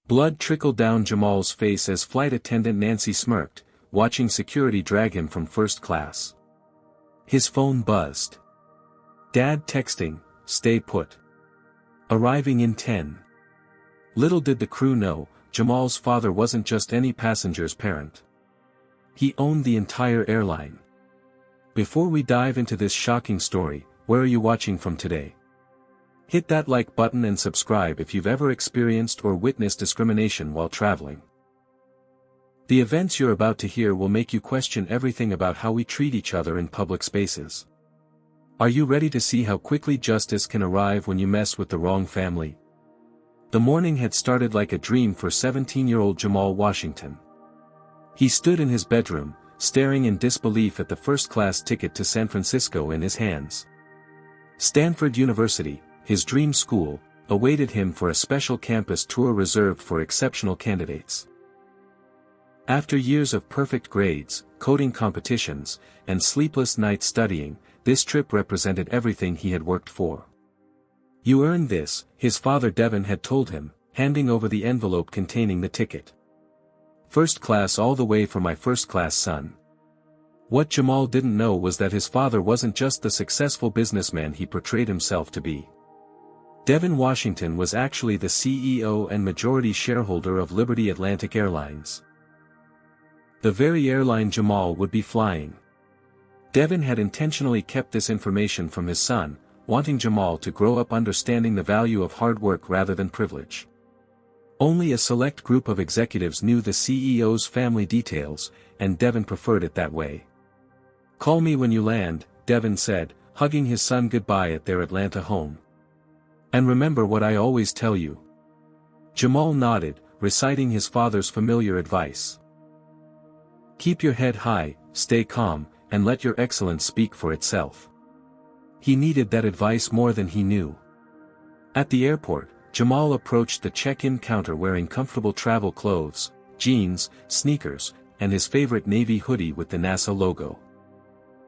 Blood trickled down Jamal's face as flight attendant Nancy smirked, watching security drag him from first class. His phone buzzed. Dad texting, "Stay put. Arriving in 10. Little did the crew know, Jamal's father wasn't just any passenger's parent. He owned the entire airline. Before we dive into this shocking story, where are you watching from today? Hit that like button and subscribe if you've ever experienced or witnessed discrimination while traveling. The events you're about to hear will make you question everything about how we treat each other in public spaces. Are you ready to see how quickly justice can arrive when you mess with the wrong family? The morning had started like a dream for 17-year-old Jamal Washington. He stood in his bedroom, staring in disbelief at the first-class ticket to San Francisco in his hands. Stanford University, his dream school, awaited him for a special campus tour reserved for exceptional candidates. After years of perfect grades, coding competitions, and sleepless nights studying, this trip represented everything he had worked for. "You earned this," his father Devin had told him, handing over the envelope containing the ticket. "First class all the way for my first-class son." What Jamal didn't know was that his father wasn't just the successful businessman he portrayed himself to be. Devin Washington was actually the CEO and majority shareholder of Liberty Atlantic Airlines. The very airline Jamal would be flying. Devin had intentionally kept this information from his son, wanting Jamal to grow up understanding the value of hard work rather than privilege. Only a select group of executives knew the CEO's family details, and Devin preferred it that way. "Call me when you land," Devin said, hugging his son goodbye at their Atlanta home. "And remember what I always tell you." Jamal nodded, reciting his father's familiar advice. "Keep your head high, stay calm, and let your excellence speak for itself." He needed that advice more than he knew. At the airport, Jamal approached the check-in counter wearing comfortable travel clothes, jeans, sneakers, and his favorite navy hoodie with the NASA logo.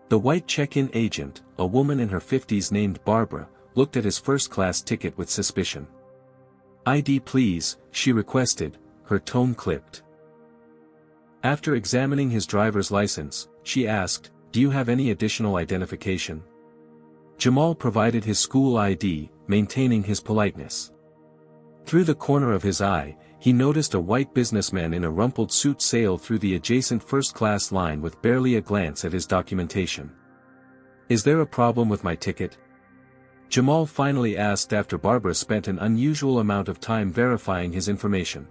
The white check-in agent, a woman in her 50s named Barbara, looked at his first-class ticket with suspicion. "ID please," she requested, her tone clipped. After examining his driver's license, she asked, "Do you have any additional identification?" Jamal provided his school ID, maintaining his politeness. Through the corner of his eye, he noticed a white businessman in a rumpled suit sail through the adjacent first-class line with barely a glance at his documentation. "Is there a problem with my ticket?" Jamal finally asked after Barbara spent an unusual amount of time verifying his information.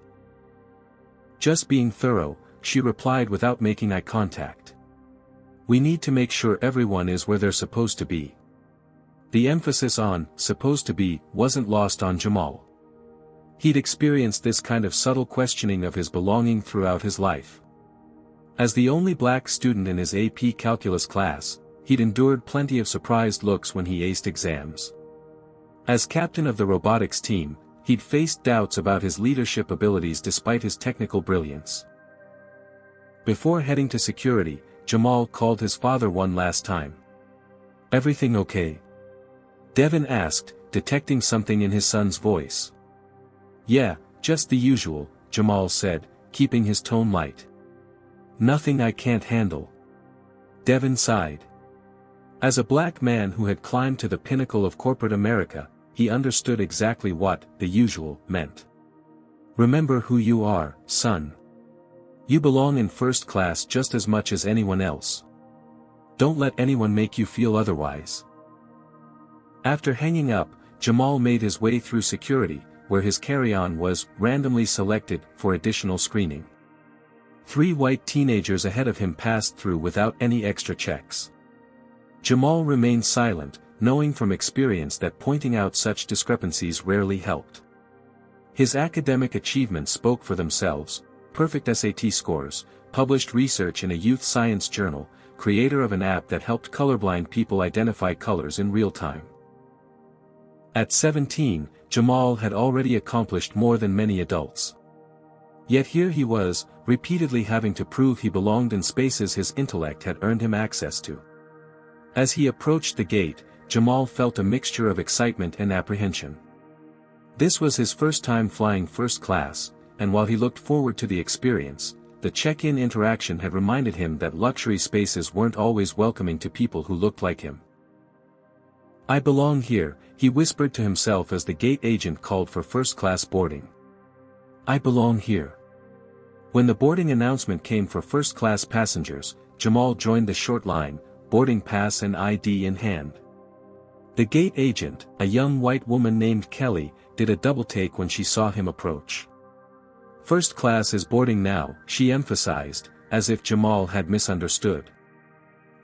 "Just being thorough," she replied without making eye contact. "We need to make sure everyone is where they're supposed to be." The emphasis on "supposed to be" wasn't lost on Jamal. He'd experienced this kind of subtle questioning of his belonging throughout his life. As the only black student in his AP calculus class, he'd endured plenty of surprised looks when he aced exams. As captain of the robotics team, he'd faced doubts about his leadership abilities despite his technical brilliance. Before heading to security, Jamal called his father one last time. "Everything okay?" Devin asked, detecting something in his son's voice. "Yeah, just the usual," Jamal said, keeping his tone light. "Nothing I can't handle." Devin sighed. As a black man who had climbed to the pinnacle of corporate America, he understood exactly what "the usual" meant. "Remember who you are, son. You belong in first class just as much as anyone else. Don't let anyone make you feel otherwise." After hanging up, Jamal made his way through security, where his carry-on was randomly selected for additional screening. 3 white teenagers ahead of him passed through without any extra checks. Jamal remained silent, knowing from experience that pointing out such discrepancies rarely helped. His academic achievements spoke for themselves: perfect SAT scores, published research in a youth science journal, creator of an app that helped colorblind people identify colors in real time. At 17, Jamal had already accomplished more than many adults. Yet here he was, repeatedly having to prove he belonged in spaces his intellect had earned him access to. As he approached the gate, Jamal felt a mixture of excitement and apprehension. This was his first time flying first class, and while he looked forward to the experience, the check-in interaction had reminded him that luxury spaces weren't always welcoming to people who looked like him. "I belong here," he whispered to himself as the gate agent called for first-class boarding. "I belong here." When the boarding announcement came for first-class passengers, Jamal joined the short line, boarding pass and ID in hand. The gate agent, a young white woman named Kelly, did a double-take when she saw him approach. "First class is boarding now," she emphasized, as if Jamal had misunderstood.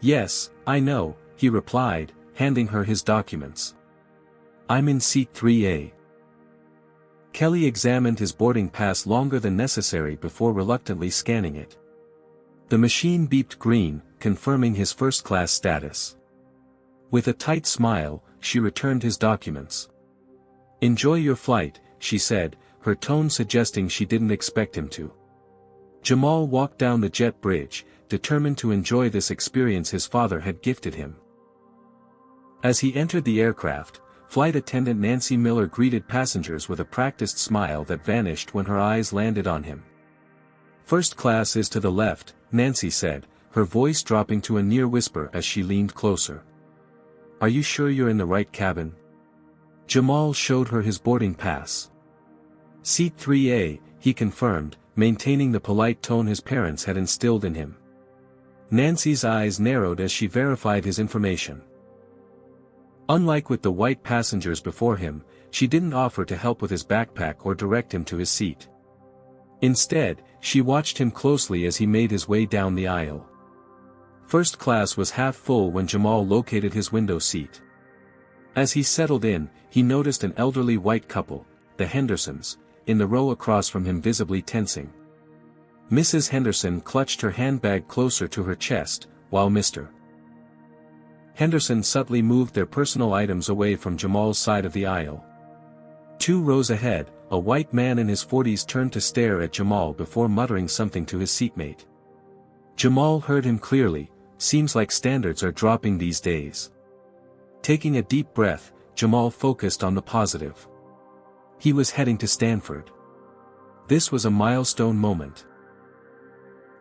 "Yes, I know," he replied, handing her his documents. "I'm in seat 3A. Kelly examined his boarding pass longer than necessary before reluctantly scanning it. The machine beeped green, confirming his first-class status. With a tight smile, she returned his documents. "Enjoy your flight," she said, her tone suggesting she didn't expect him to. Jamal walked down the jet bridge, determined to enjoy this experience his father had gifted him. As he entered the aircraft, flight attendant Nancy Miller greeted passengers with a practiced smile that vanished when her eyes landed on him. "First class is to the left," Nancy said, her voice dropping to a near whisper as she leaned closer. "Are you sure you're in the right cabin?" Jamal showed her his boarding pass. "Seat 3A, he confirmed, maintaining the polite tone his parents had instilled in him. Nancy's eyes narrowed as she verified his information. Unlike with the white passengers before him, she didn't offer to help with his backpack or direct him to his seat. Instead, she watched him closely as he made his way down the aisle. First class was half full when Jamal located his window seat. As he settled in, he noticed an elderly white couple, the Hendersons, in the row across from him visibly tensing. Mrs. Henderson clutched her handbag closer to her chest, while Mr. Henderson subtly moved their personal items away from Jamal's side of the aisle. 2 rows ahead, a white man in his 40s turned to stare at Jamal before muttering something to his seatmate. Jamal heard him clearly. "Seems like standards are dropping these days." Taking a deep breath, Jamal focused on the positive. He was heading to Stanford. This was a milestone moment.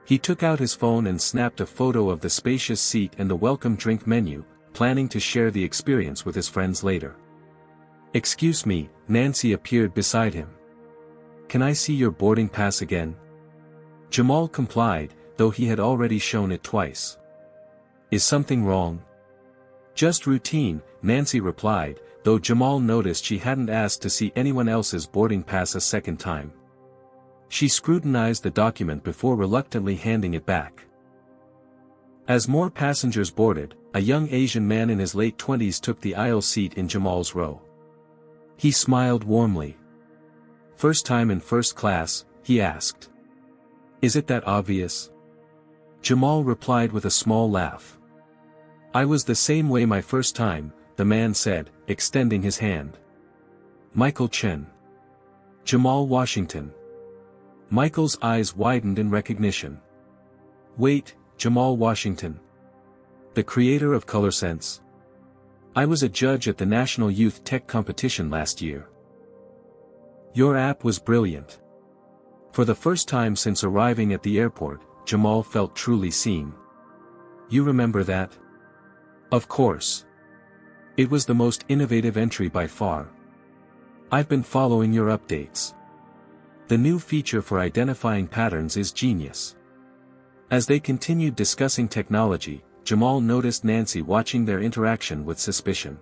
He took out his phone and snapped a photo of the spacious seat and the welcome drink menu, planning to share the experience with his friends later. "Excuse me," Nancy appeared beside him. "Can I see your boarding pass again?" Jamal complied, though he had already shown it twice. "Is something wrong?" "Just routine," Nancy replied, though Jamal noticed she hadn't asked to see anyone else's boarding pass a second time. She scrutinized the document before reluctantly handing it back. As more passengers boarded, a young Asian man in his late 20s took the aisle seat in Jamal's row. He smiled warmly. "First time in first class?" he asked. "Is it that obvious?" Jamal replied with a small laugh. "I was the same way my first time," the man said, extending his hand. "Michael Chen." "Jamal Washington." Michael's eyes widened in recognition. "Wait, Jamal Washington. The creator of Color Sense? I was a judge at the National Youth Tech Competition last year. Your app was brilliant." For the first time since arriving at the airport, Jamal felt truly seen. "You remember that?" "Of course. It was the most innovative entry by far. I've been following your updates. The new feature for identifying patterns is genius." As they continued discussing technology, Jamal noticed Nancy watching their interaction with suspicion.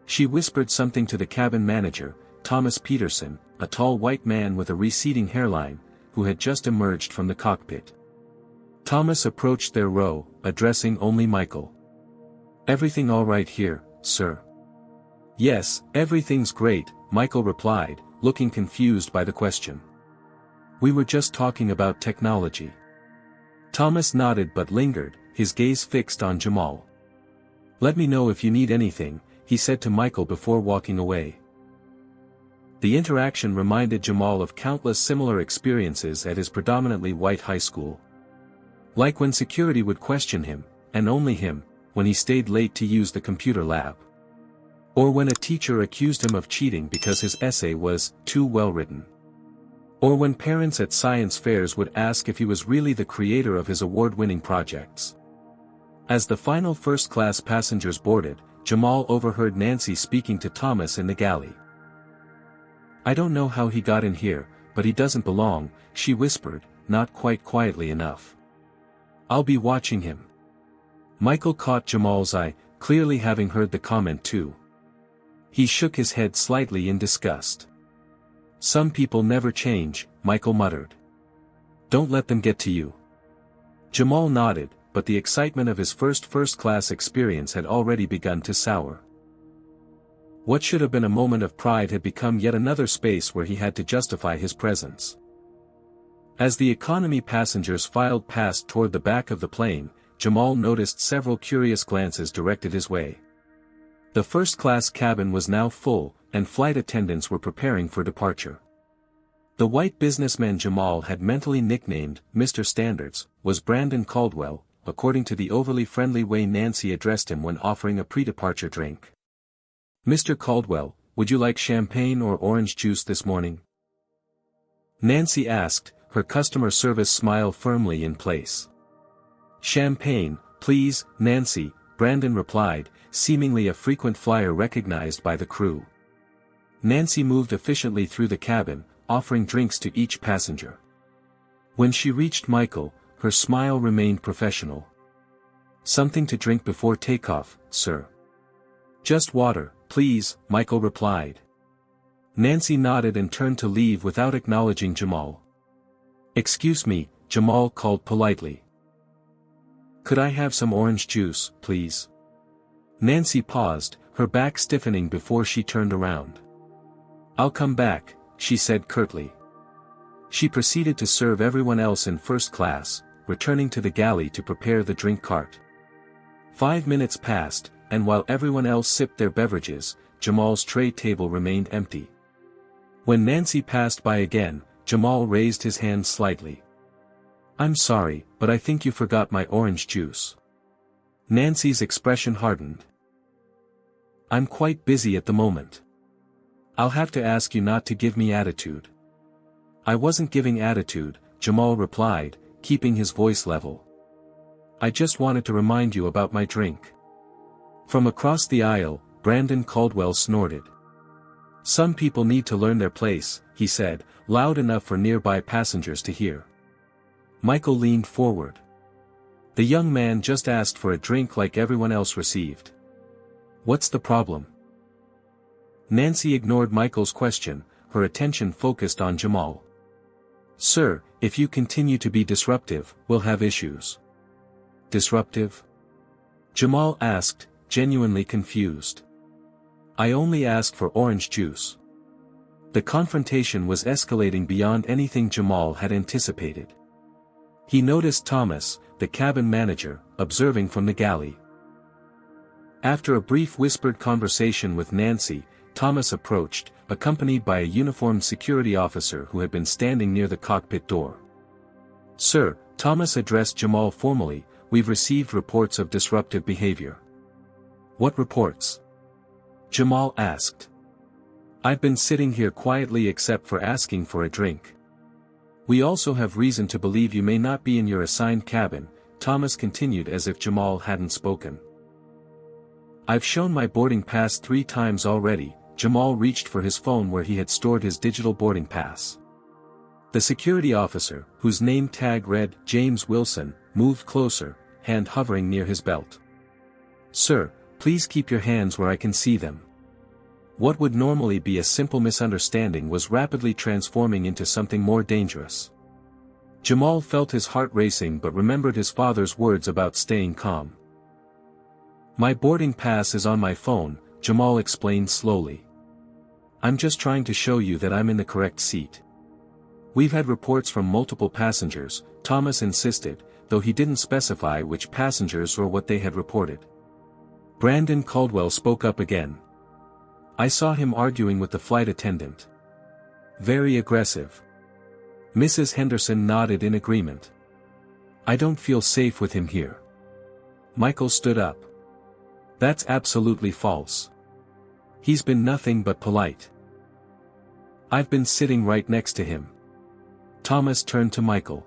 She whispered something to the cabin manager, Thomas Peterson, a tall white man with a receding hairline, who had just emerged from the cockpit. Thomas approached their row, addressing only Michael. "Everything all right here, sir?" "Yes, everything's great," Michael replied, looking confused by the question. "We were just talking about technology." Thomas nodded but lingered, his gaze fixed on Jamal. "Let me know if you need anything," he said to Michael before walking away. The interaction reminded Jamal of countless similar experiences at his predominantly white high school. Like when security would question him, and only him, when he stayed late to use the computer lab. Or when a teacher accused him of cheating because his essay was too well written. Or when parents at science fairs would ask if he was really the creator of his award-winning projects. As the final first-class passengers boarded, Jamal overheard Nancy speaking to Thomas in the galley. "I don't know how he got in here, but he doesn't belong," she whispered, not quite quietly enough. "I'll be watching him." Michael caught Jamal's eye, clearly having heard the comment too. He shook his head slightly in disgust. "Some people never change," Michael muttered. "Don't let them get to you." Jamal nodded, but the excitement of his first-class experience had already begun to sour. What should have been a moment of pride had become yet another space where he had to justify his presence. As the economy passengers filed past toward the back of the plane, Jamal noticed several curious glances directed his way. The first-class cabin was now full, and flight attendants were preparing for departure. The white businessman Jamal had mentally nicknamed Mr. Standards was Brandon Caldwell, according to the overly friendly way Nancy addressed him when offering a pre-departure drink. "Mr. Caldwell, would you like champagne or orange juice this morning?" Nancy asked, her customer service smile firmly in place. "Champagne, please, Nancy," Brandon replied, seemingly a frequent flyer recognized by the crew. Nancy moved efficiently through the cabin, offering drinks to each passenger. When she reached Michael, her smile remained professional. "Something to drink before takeoff, sir?" "Just water, please," Michael replied. Nancy nodded and turned to leave without acknowledging Jamal. "Excuse me," Jamal called politely. "Could I have some orange juice, please?" Nancy paused, her back stiffening before she turned around. "I'll come back," she said curtly. She proceeded to serve everyone else in first class, returning to the galley to prepare the drink cart. 5 minutes passed, and while everyone else sipped their beverages, Jamal's tray table remained empty. When Nancy passed by again, Jamal raised his hand slightly. "I'm sorry, but I think you forgot my orange juice." Nancy's expression hardened. "I'm quite busy at the moment. I'll have to ask you not to give me attitude." "I wasn't giving attitude," Jamal replied, keeping his voice level. "I just wanted to remind you about my drink." From across the aisle, Brandon Caldwell snorted. "Some people need to learn their place," he said, loud enough for nearby passengers to hear. Michael leaned forward. "The young man just asked for a drink like everyone else received. What's the problem?" Nancy ignored Michael's question, her attention focused on Jamal. "Sir, if you continue to be disruptive, we'll have issues." "Disruptive?" Jamal asked, genuinely confused. "I only asked for orange juice." The confrontation was escalating beyond anything Jamal had anticipated. He noticed Thomas, the cabin manager, observing from the galley. After a brief whispered conversation with Nancy, Thomas approached, accompanied by a uniformed security officer who had been standing near the cockpit door. "Sir," Thomas addressed Jamal formally, "we've received reports of disruptive behavior." "What reports?" Jamal asked. "I've been sitting here quietly except for asking for a drink." "We also have reason to believe you may not be in your assigned cabin," Thomas continued as if Jamal hadn't spoken. "I've shown my boarding pass 3 times already." Jamal reached for his phone where he had stored his digital boarding pass. The security officer, whose name tag read James Wilson, moved closer, hand hovering near his belt. "Sir, please keep your hands where I can see them." What would normally be a simple misunderstanding was rapidly transforming into something more dangerous. Jamal felt his heart racing but remembered his father's words about staying calm. "My boarding pass is on my phone," Jamal explained slowly. "I'm just trying to show you that I'm in the correct seat." "We've had reports from multiple passengers," Thomas insisted, though he didn't specify which passengers or what they had reported. Brandon Caldwell spoke up again. "I saw him arguing with the flight attendant. Very aggressive." Mrs. Henderson nodded in agreement. "I don't feel safe with him here." Michael stood up. "That's absolutely false. He's been nothing but polite. I've been sitting right next to him." Thomas turned to Michael.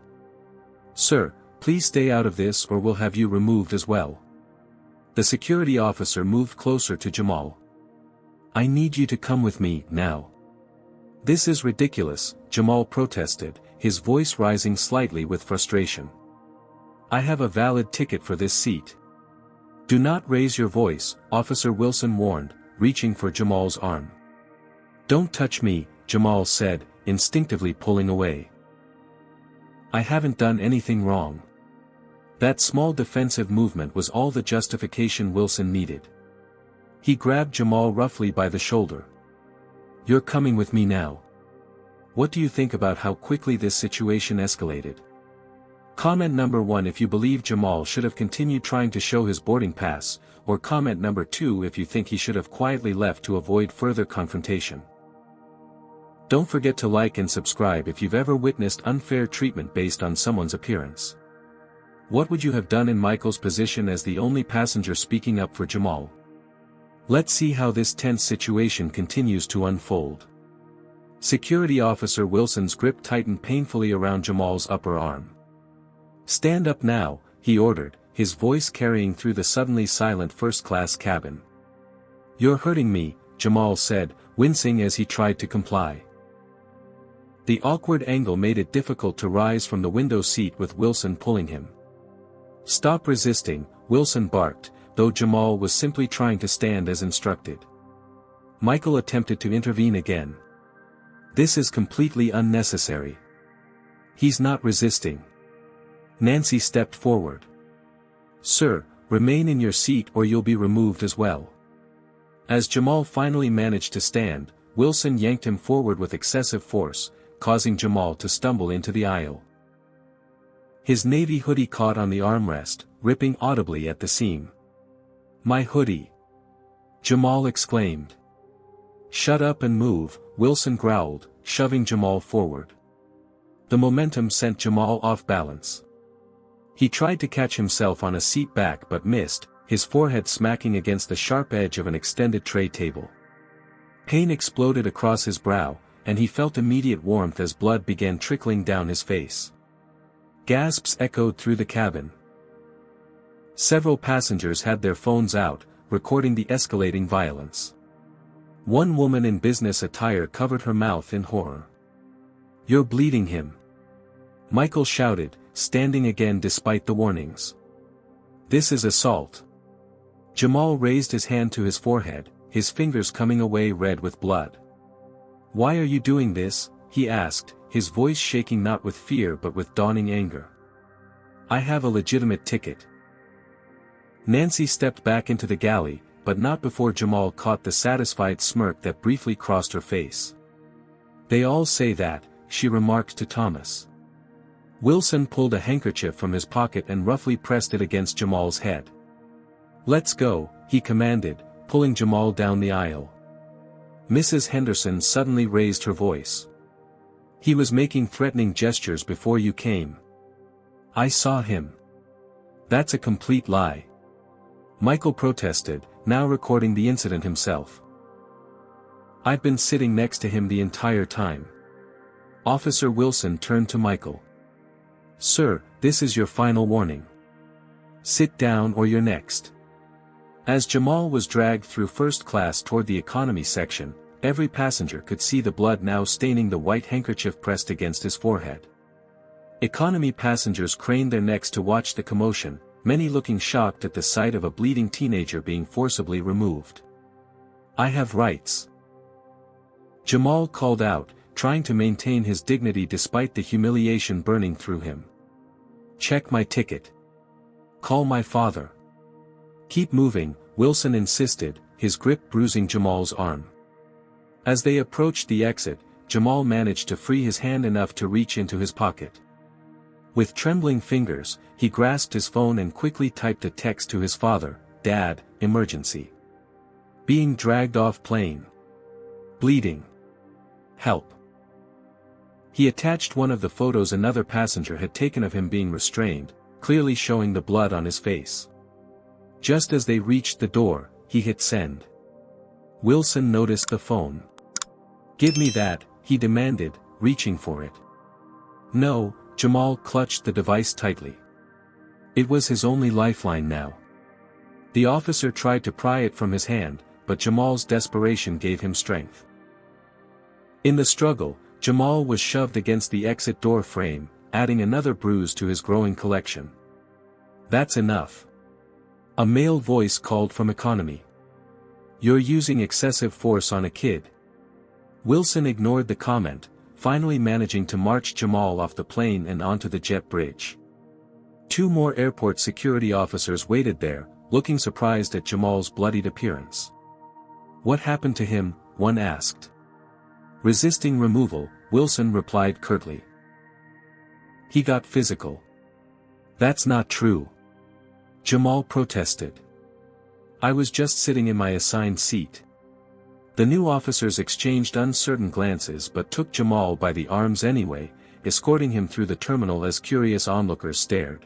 "Sir, please stay out of this or we'll have you removed as well." The security officer moved closer to Jamal. "I need you to come with me, now." "This is ridiculous," Jamal protested, his voice rising slightly with frustration. "I have a valid ticket for this seat." "Do not raise your voice," Officer Wilson warned, reaching for Jamal's arm. "Don't touch me," Jamal said, instinctively pulling away. "I haven't done anything wrong." That small defensive movement was all the justification Wilson needed. He grabbed Jamal roughly by the shoulder. "You're coming with me now. What do you think about how quickly this situation escalated?" Comment number 1 if you believe Jamal should have continued trying to show his boarding pass, or comment number 2 if you think he should have quietly left to avoid further confrontation. Don't forget to like and subscribe if you've ever witnessed unfair treatment based on someone's appearance. What would you have done in Michael's position as the only passenger speaking up for Jamal? Let's see how this tense situation continues to unfold. Security Officer Wilson's grip tightened painfully around Jamal's upper arm. "Stand up now," he ordered, his voice carrying through the suddenly silent first-class cabin. "You're hurting me," Jamal said, wincing as he tried to comply. The awkward angle made it difficult to rise from the window seat with Wilson pulling him. "Stop resisting," Wilson barked, though Jamal was simply trying to stand as instructed. Michael attempted to intervene again. "This is completely unnecessary. He's not resisting." Nancy stepped forward. "Sir, remain in your seat or you'll be removed as well." As Jamal finally managed to stand, Wilson yanked him forward with excessive force, causing Jamal to stumble into the aisle. His navy hoodie caught on the armrest, ripping audibly at the seam. "My hoodie!" Jamal exclaimed. "Shut up and move," Wilson growled, shoving Jamal forward. The momentum sent Jamal off balance. He tried to catch himself on a seat back but missed, his forehead smacking against the sharp edge of an extended tray table. Pain exploded across his brow, and he felt immediate warmth as blood began trickling down his face. Gasps echoed through the cabin. Several passengers had their phones out, recording the escalating violence. One woman in business attire covered her mouth in horror. "You're bleeding him!" Michael shouted, standing again despite the warnings. "This is assault." Jamal raised his hand to his forehead, his fingers coming away red with blood. "Why are you doing this?" he asked, his voice shaking not with fear but with dawning anger. "I have a legitimate ticket." Nancy stepped back into the galley, but not before Jamal caught the satisfied smirk that briefly crossed her face. "They all say that," she remarked to Thomas. Wilson pulled a handkerchief from his pocket and roughly pressed it against Jamal's head. "Let's go," he commanded, pulling Jamal down the aisle. Mrs. Henderson suddenly raised her voice. "He was making threatening gestures before you came." "I saw him." "That's a complete lie." Michael protested, now recording the incident himself. "I've been sitting next to him the entire time." Officer Wilson turned to Michael. "Sir, this is your final warning. Sit down or you're next." As Jamal was dragged through first class toward the economy section, every passenger could see the blood now staining the white handkerchief pressed against his forehead. Economy passengers craned their necks to watch the commotion, many looking shocked at the sight of a bleeding teenager being forcibly removed. "I have rights," Jamal called out, trying to maintain his dignity despite the humiliation burning through him. "Check my ticket. Call my father." "Keep moving," Wilson insisted, his grip bruising Jamal's arm. As they approached the exit, Jamal managed to free his hand enough to reach into his pocket. With trembling fingers, he grasped his phone and quickly typed a text to his father, "Dad, emergency. Being dragged off plane. Bleeding. Help." He attached one of the photos another passenger had taken of him being restrained, clearly showing the blood on his face. Just as they reached the door, he hit send. Wilson noticed the phone. "Give me that," he demanded, reaching for it. No, Jamal clutched the device tightly. It was his only lifeline now. The officer tried to pry it from his hand, but Jamal's desperation gave him strength. In the struggle, Jamal was shoved against the exit door frame, adding another bruise to his growing collection. "That's enough." A male voice called from economy. "You're using excessive force on a kid." Wilson ignored the comment, finally managing to march Jamal off the plane and onto the jet bridge. 2 more airport security officers waited there, looking surprised at Jamal's bloodied appearance. "What happened to him?" one asked. Resisting removal, Wilson replied curtly. "He got physical." "That's not true." Jamal protested. "I was just sitting in my assigned seat." The new officers exchanged uncertain glances but took Jamal by the arms anyway, escorting him through the terminal as curious onlookers stared.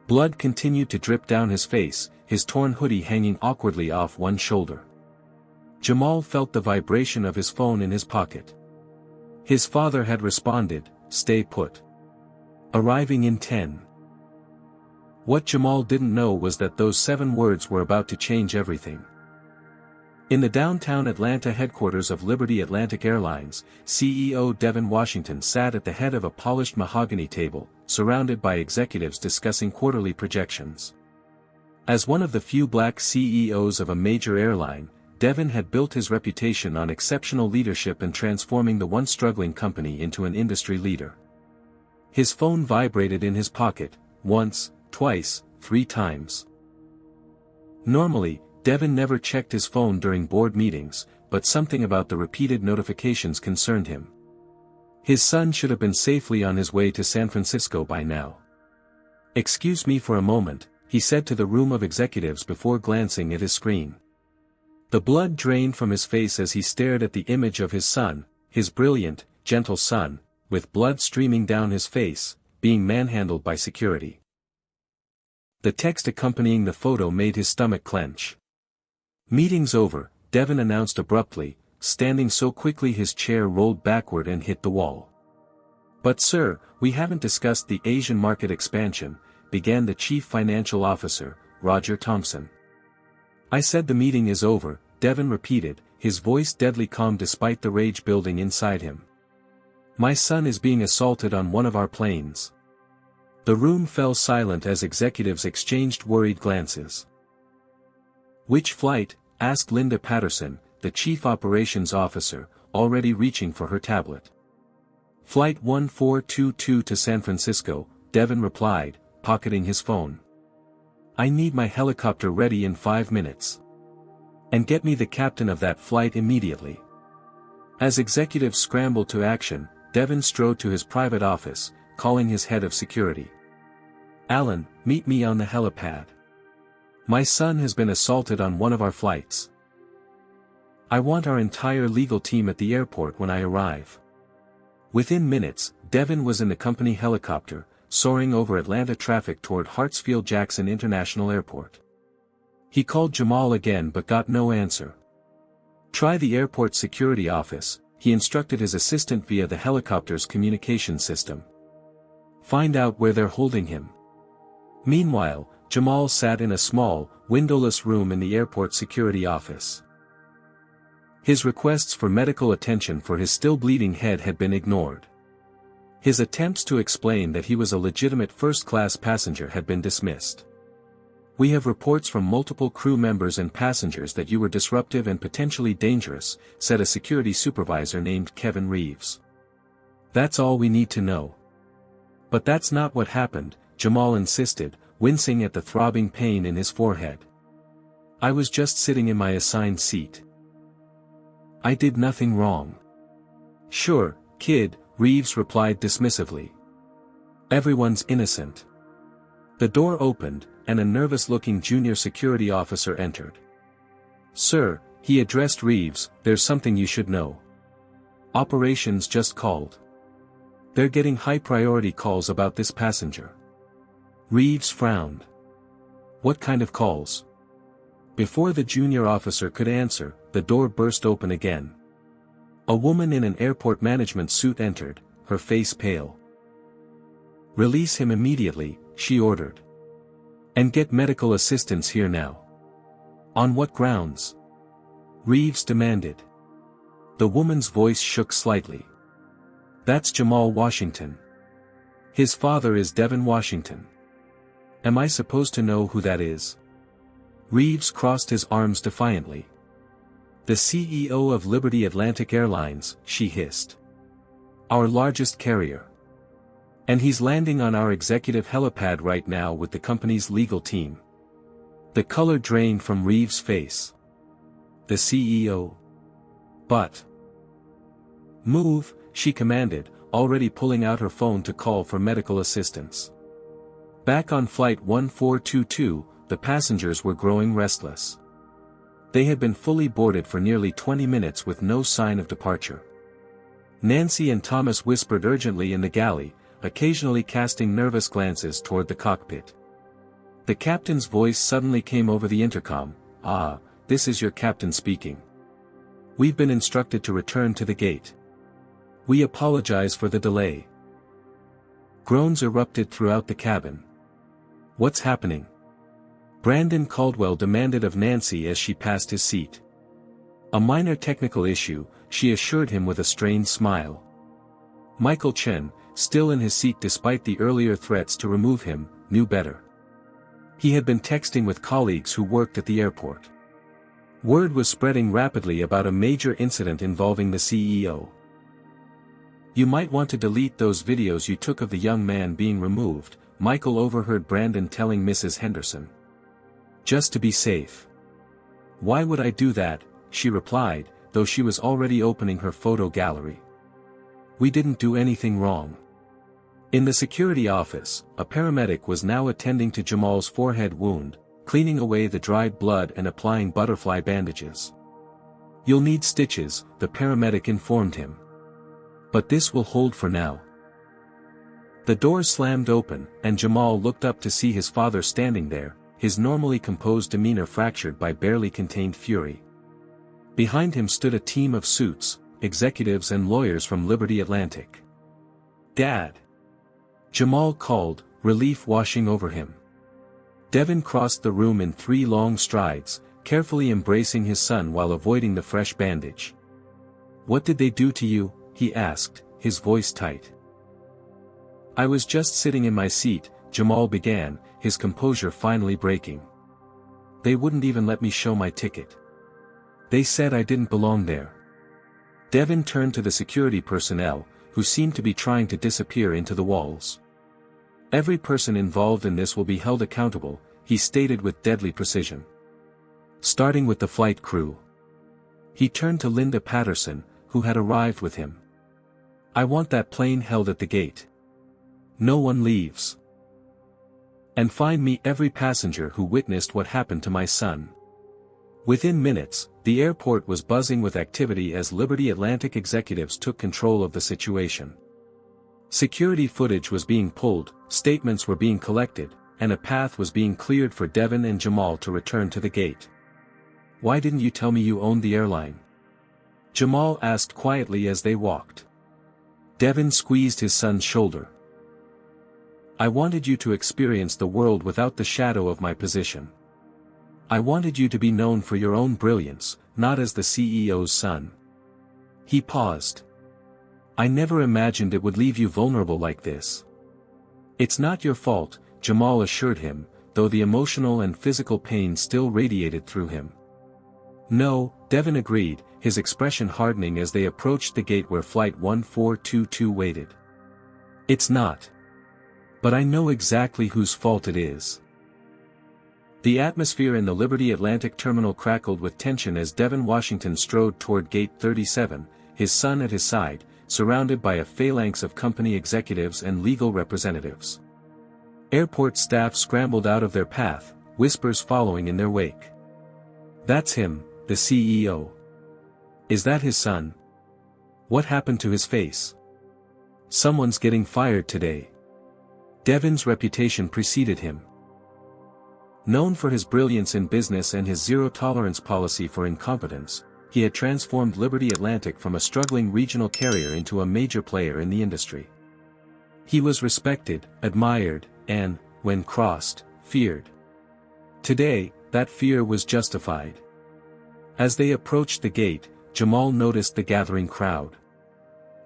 Blood continued to drip down his face, his torn hoodie hanging awkwardly off one shoulder. Jamal felt the vibration of his phone in his pocket. His father had responded, "Stay put. Arriving in 10. What Jamal didn't know was that those 7 words were about to change everything. In the downtown Atlanta headquarters of Liberty Atlantic Airlines, CEO Devin Washington sat at the head of a polished mahogany table, surrounded by executives discussing quarterly projections. As one of the few black CEOs of a major airline, Devin had built his reputation on exceptional leadership and transforming the once struggling company into an industry leader. His phone vibrated in his pocket, once, twice, 3 times. Normally, Devin never checked his phone during board meetings, but something about the repeated notifications concerned him. His son should have been safely on his way to San Francisco by now. "Excuse me for a moment," he said to the room of executives before glancing at his screen. The blood drained from his face as he stared at the image of his son, his brilliant, gentle son, with blood streaming down his face, being manhandled by security. The text accompanying the photo made his stomach clench. "Meeting's over," Devin announced abruptly, standing so quickly his chair rolled backward and hit the wall. "But sir, we haven't discussed the Asian market expansion," began the chief financial officer, Roger Thompson. "I said the meeting is over," Devin repeated, his voice deadly calm despite the rage building inside him. "My son is being assaulted on one of our planes." The room fell silent as executives exchanged worried glances. "Which flight?" asked Linda Patterson, the chief operations officer, already reaching for her tablet. "Flight 1422 to San Francisco," Devin replied, pocketing his phone. "I need my helicopter ready in 5 minutes. And get me the captain of that flight immediately." As executives scrambled to action, Devin strode to his private office, calling his head of security. "Alan, meet me on the helipad. My son has been assaulted on one of our flights. I want our entire legal team at the airport when I arrive." Within minutes, Devin was in the company helicopter, soaring over Atlanta traffic toward Hartsfield-Jackson International Airport. He called Jamal again but got no answer. "Try the airport security office," he instructed his assistant via the helicopter's communication system. "Find out where they're holding him." Meanwhile, Jamal sat in a small, windowless room in the airport security office. His requests for medical attention for his still bleeding head had been ignored. His attempts to explain that he was a legitimate first-class passenger had been dismissed. "We have reports from multiple crew members and passengers that you were disruptive and potentially dangerous," said a security supervisor named Kevin Reeves. "That's all we need to know." "But that's not what happened," Jamal insisted, wincing at the throbbing pain in his forehead. "I was just sitting in my assigned seat. I did nothing wrong." "Sure, kid," Reeves replied dismissively. "Everyone's innocent." The door opened, and a nervous-looking junior security officer entered. "Sir," he addressed Reeves, "there's something you should know. Operations just called. They're getting high-priority calls about this passenger." Reeves frowned. "What kind of calls?" Before the junior officer could answer, the door burst open again. A woman in an airport management suit entered, her face pale. Release him immediately, she ordered. And get medical assistance here now. On what grounds? Reeves demanded. The woman's voice shook slightly. That's Jamal Washington. His father is Devin Washington. Am I supposed to know who that is? Reeves crossed his arms defiantly. The CEO of Liberty Atlantic Airlines, she hissed. Our largest carrier. And he's landing on our executive helipad right now with the company's legal team. The color drained from Reeves' face. The CEO. But. Move, she commanded, already pulling out her phone to call for medical assistance. Back on flight 1422, the passengers were growing restless. They had been fully boarded for nearly 20 minutes with no sign of departure. Nancy and Thomas whispered urgently in the galley, occasionally casting nervous glances toward the cockpit. The captain's voice suddenly came over the intercom. "Ah, this is your captain speaking. We've been instructed to return to the gate. We apologize for the delay." Groans erupted throughout the cabin. "What's happening?" Brandon Caldwell demanded of Nancy as she passed his seat. "A minor technical issue," she assured him with a strained smile. Michael Chen, still in his seat despite the earlier threats to remove him, knew better. He had been texting with colleagues who worked at the airport. Word was spreading rapidly about a major incident involving the CEO. "You might want to delete those videos you took of the young man being removed," Michael overheard Brandon telling Mrs. Henderson. "Just to be safe." "Why would I do that?" she replied, though she was already opening her photo gallery. "We didn't do anything wrong." In the security office, a paramedic was now attending to Jamal's forehead wound, cleaning away the dried blood and applying butterfly bandages. "You'll need stitches," the paramedic informed him. "But this will hold for now." The door slammed open, and Jamal looked up to see his father standing there, his normally composed demeanor fractured by barely contained fury. Behind him stood a team of suits, executives and lawyers from Liberty Atlantic. "Dad!" Jamal called, relief washing over him. Devin crossed the room in 3 long strides, carefully embracing his son while avoiding the fresh bandage. "What did they do to you?" he asked, his voice tight. "I was just sitting in my seat," Jamal began, his composure finally breaking. "They wouldn't even let me show my ticket. They said I didn't belong there." Devin turned to the security personnel, who seemed to be trying to disappear into the walls. "Every person involved in this will be held accountable," he stated with deadly precision. "Starting with the flight crew." He turned to Linda Patterson, who had arrived with him. "I want that plane held at the gate. No one leaves. And find me every passenger who witnessed what happened to my son." Within minutes, the airport was buzzing with activity as Liberty Atlantic executives took control of the situation. Security footage was being pulled, statements were being collected, and a path was being cleared for Devin and Jamal to return to the gate. "Why didn't you tell me you owned the airline?" Jamal asked quietly as they walked. Devin squeezed his son's shoulder. "I wanted you to experience the world without the shadow of my position. I wanted you to be known for your own brilliance, not as the CEO's son." He paused. "I never imagined it would leave you vulnerable like this." "It's not your fault," Jamal assured him, though the emotional and physical pain still radiated through him. "No," Devin agreed, his expression hardening as they approached the gate where Flight 1422 waited. "It's not. But I know exactly whose fault it is." The atmosphere in the Liberty Atlantic terminal crackled with tension as Devin Washington strode toward Gate 37, his son at his side, surrounded by a phalanx of company executives and legal representatives. Airport staff scrambled out of their path, whispers following in their wake. "That's him, the CEO. Is that his son? What happened to his face? Someone's getting fired today." Devin's reputation preceded him. Known for his brilliance in business and his zero-tolerance policy for incompetence, he had transformed Liberty Atlantic from a struggling regional carrier into a major player in the industry. He was respected, admired, and, when crossed, feared. Today, that fear was justified. As they approached the gate, Jamal noticed the gathering crowd.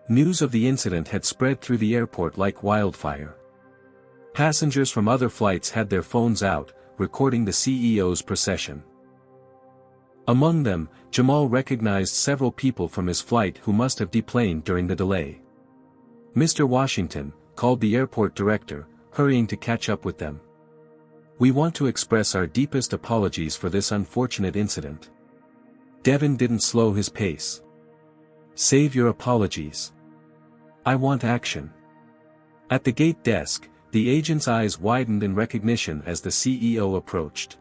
News of the incident had spread through the airport like wildfire. Passengers from other flights had their phones out, recording the CEO's procession. Among them, Jamal recognized several people from his flight who must have deplaned during the delay. Mr. Washington, called the airport director, hurrying to catch up with them. We want to express our deepest apologies for this unfortunate incident. Devin didn't slow his pace. Save your apologies. I want action. At the gate desk, the agent's eyes widened in recognition as the CEO approached.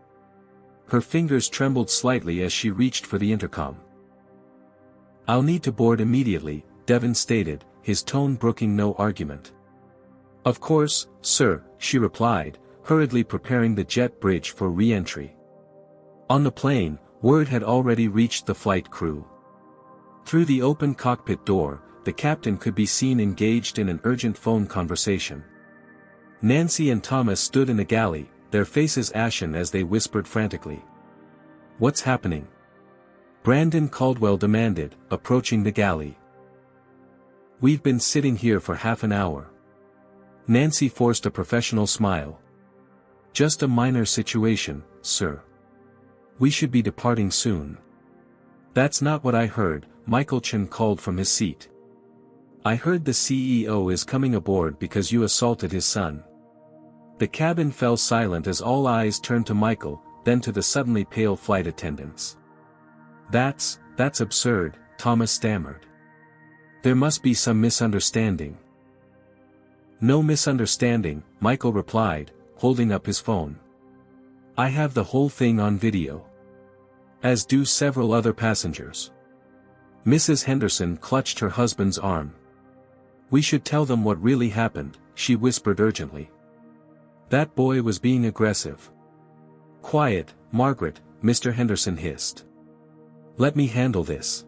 Her fingers trembled slightly as she reached for the intercom. I'll need to board immediately, Devin stated, his tone brooking no argument. Of course, sir, she replied, hurriedly preparing the jet bridge for re-entry. On the plane, word had already reached the flight crew. Through the open cockpit door, the captain could be seen engaged in an urgent phone conversation. Nancy and Thomas stood in the galley, their faces ashen as they whispered frantically. What's happening? Brandon Caldwell demanded, approaching the galley. We've been sitting here for half an hour. Nancy forced a professional smile. Just a minor situation, sir. We should be departing soon. That's not what I heard, Michael Chen called from his seat. I heard the CEO is coming aboard because you assaulted his son. The cabin fell silent as all eyes turned to Michael, then to the suddenly pale flight attendants. That's absurd, Thomas stammered. There must be some misunderstanding. No misunderstanding, Michael replied, holding up his phone. I have the whole thing on video. As do several other passengers. Mrs. Henderson clutched her husband's arm. We should tell them what really happened, she whispered urgently. That boy was being aggressive. Quiet, Margaret, Mr. Henderson hissed. Let me handle this.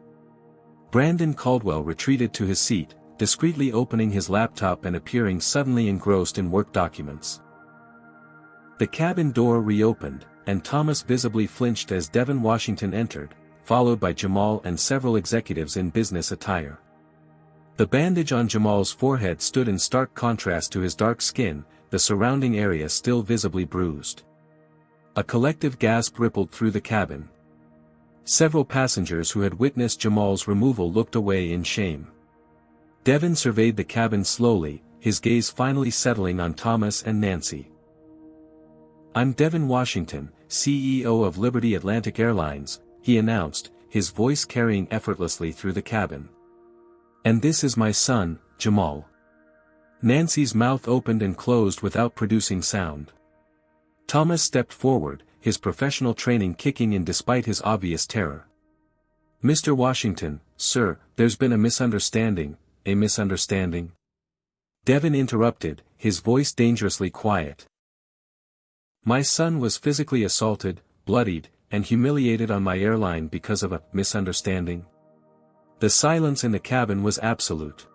Brandon Caldwell retreated to his seat, discreetly opening his laptop and appearing suddenly engrossed in work documents. The cabin door reopened, and Thomas visibly flinched as Devin Washington entered, followed by Jamal and several executives in business attire. The bandage on Jamal's forehead stood in stark contrast to his dark skin, the surrounding area still visibly bruised. A collective gasp rippled through the cabin. Several passengers who had witnessed Jamal's removal looked away in shame. Devin surveyed the cabin slowly, his gaze finally settling on Thomas and Nancy. I'm Devin Washington, CEO of Liberty Atlantic Airlines, he announced, his voice carrying effortlessly through the cabin. And this is my son, Jamal. Nancy's mouth opened and closed without producing sound. Thomas stepped forward, his professional training kicking in despite his obvious terror. Mr. Washington, sir, there's been a misunderstanding. A misunderstanding? Devin interrupted, his voice dangerously quiet. My son was physically assaulted, bloodied, and humiliated on my airline because of a misunderstanding. The silence in the cabin was absolute.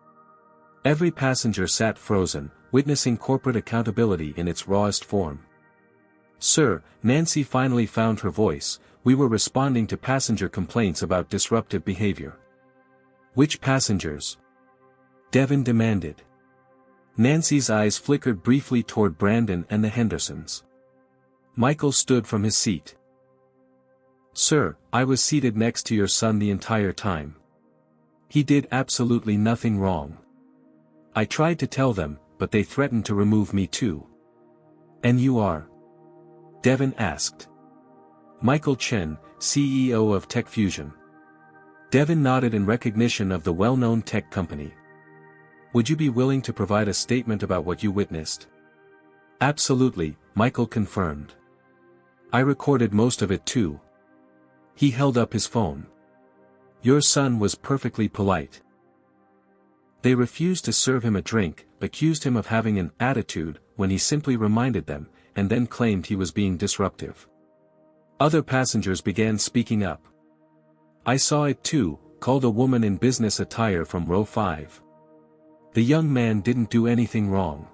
Every passenger sat frozen, witnessing corporate accountability in its rawest form. Sir, Nancy finally found her voice, we were responding to passenger complaints about disruptive behavior. Which passengers? Devin demanded. Nancy's eyes flickered briefly toward Brandon and the Hendersons. Michael stood from his seat. Sir, I was seated next to your son the entire time. He did absolutely nothing wrong. I tried to tell them, but they threatened to remove me too. And you are? Devin asked. Michael Chen, CEO of Tech Fusion. Devin nodded in recognition of the well-known tech company. Would you be willing to provide a statement about what you witnessed? Absolutely, Michael confirmed. I recorded most of it too. He held up his phone. Your son was perfectly polite. They refused to serve him a drink, accused him of having an attitude when he simply reminded them, and then claimed he was being disruptive. Other passengers began speaking up. I saw it too, called a woman in business attire from row 5. The young man didn't do anything wrong.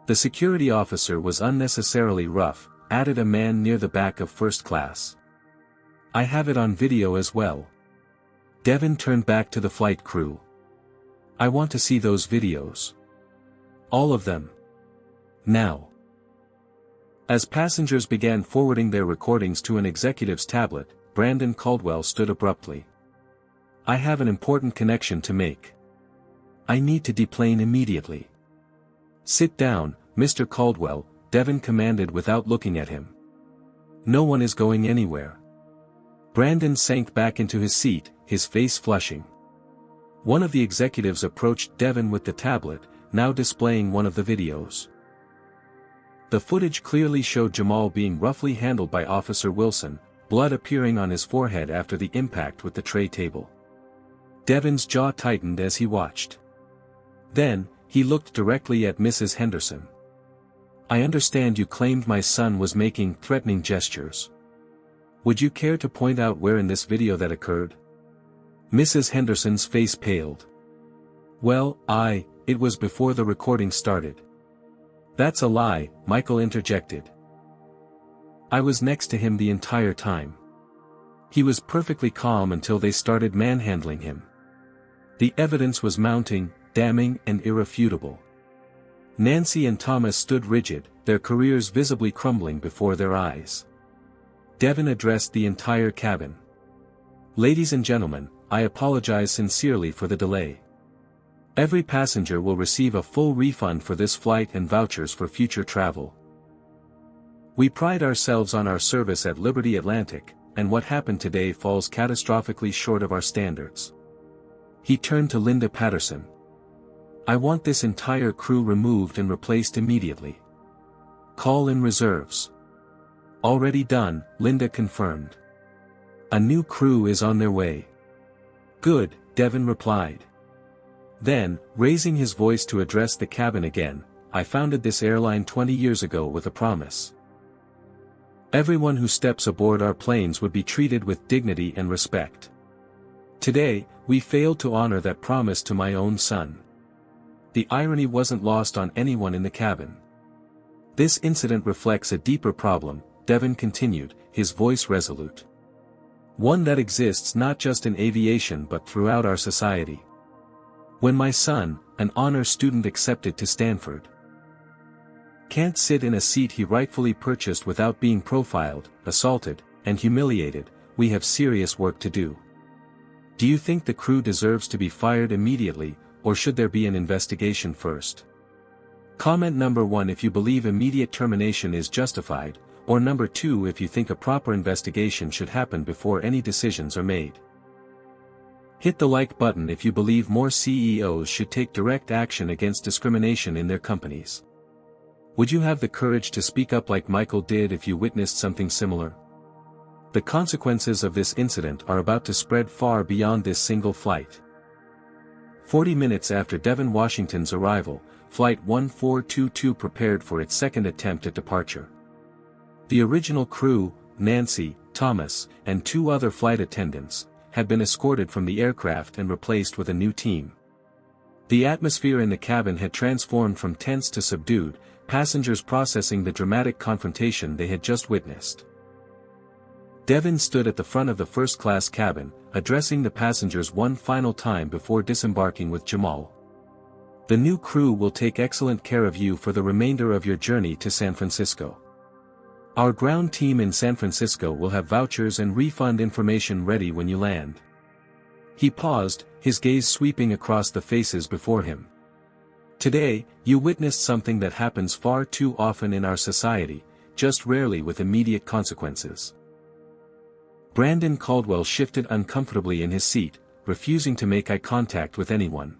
The security officer was unnecessarily rough, added a man near the back of first class. I have it on video as well. Devin turned back to the flight crew. I want to see those videos. All of them. Now. As passengers began forwarding their recordings to an executive's tablet, Brandon Caldwell stood abruptly. I have an important connection to make. I need to deplane immediately. Sit down, Mr. Caldwell, Devin commanded without looking at him. No one is going anywhere. Brandon sank back into his seat, his face flushing. One of the executives approached Devin with the tablet, now displaying one of the videos. The footage clearly showed Jamal being roughly handled by Officer Wilson, blood appearing on his forehead after the impact with the tray table. Devin's jaw tightened as he watched. Then, he looked directly at Mrs. Henderson. I understand you claimed my son was making threatening gestures. Would you care to point out where in this video that occurred? Mrs. Henderson's face paled. Well, it was before the recording started. That's a lie, Michael interjected. I was next to him the entire time. He was perfectly calm until they started manhandling him. The evidence was mounting, damning and irrefutable. Nancy and Thomas stood rigid, their careers visibly crumbling before their eyes. Devin addressed the entire cabin. Ladies and gentlemen, I apologize sincerely for the delay. Every passenger will receive a full refund for this flight and vouchers for future travel. We pride ourselves on our service at Liberty Atlantic, and what happened today falls catastrophically short of our standards. He turned to Linda Patterson. I want this entire crew removed and replaced immediately. Call in reserves. Already done, Linda confirmed. A new crew is on their way. Good, Devin replied. Then, raising his voice to address the cabin again, I founded this airline 20 years ago with a promise. Everyone who steps aboard our planes would be treated with dignity and respect. Today, we failed to honor that promise to my own son. The irony wasn't lost on anyone in the cabin. This incident reflects a deeper problem, Devin continued, his voice resolute. One that exists not just in aviation but throughout our society. When my son, an honor student accepted to Stanford, can't sit in a seat he rightfully purchased without being profiled, assaulted, and humiliated, we have serious work to do. Do you think the crew deserves to be fired immediately, or should there be an investigation first? Comment number 1 if you believe immediate termination is justified, or number 2 if you think a proper investigation should happen before any decisions are made. Hit the like button if you believe more CEOs should take direct action against discrimination in their companies. Would you have the courage to speak up like Michael did if you witnessed something similar? The consequences of this incident are about to spread far beyond this single flight. 40 minutes after Devin Washington's arrival, Flight 1422 prepared for its second attempt at departure. The original crew, Nancy, Thomas, and 2 other flight attendants, had been escorted from the aircraft and replaced with a new team. The atmosphere in the cabin had transformed from tense to subdued, passengers processing the dramatic confrontation they had just witnessed. Devin stood at the front of the first-class cabin, addressing the passengers one final time before disembarking with Jamal. The new crew will take excellent care of you for the remainder of your journey to San Francisco. Our ground team in San Francisco will have vouchers and refund information ready when you land. He paused, his gaze sweeping across the faces before him. Today, you witnessed something that happens far too often in our society, just rarely with immediate consequences. Brandon Caldwell shifted uncomfortably in his seat, refusing to make eye contact with anyone.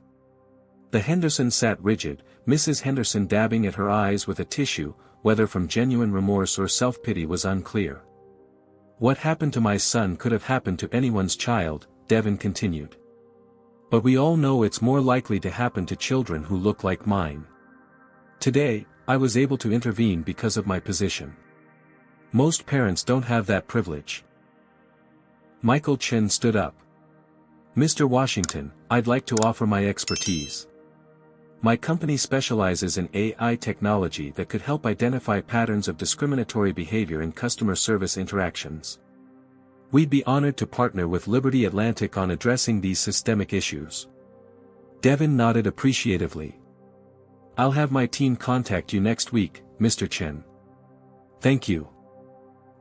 The Henderson sat rigid, Mrs. Henderson dabbing at her eyes with a tissue, whether from genuine remorse or self-pity was unclear. What happened to my son could have happened to anyone's child, Devin continued. But we all know it's more likely to happen to children who look like mine. Today, I was able to intervene because of my position. Most parents don't have that privilege. Michael Chin stood up. Mr. Washington, I'd like to offer my expertise. My company specializes in AI technology that could help identify patterns of discriminatory behavior in customer service interactions. We'd be honored to partner with Liberty Atlantic on addressing these systemic issues. Devin nodded appreciatively. I'll have my team contact you next week, Mr. Chen. Thank you.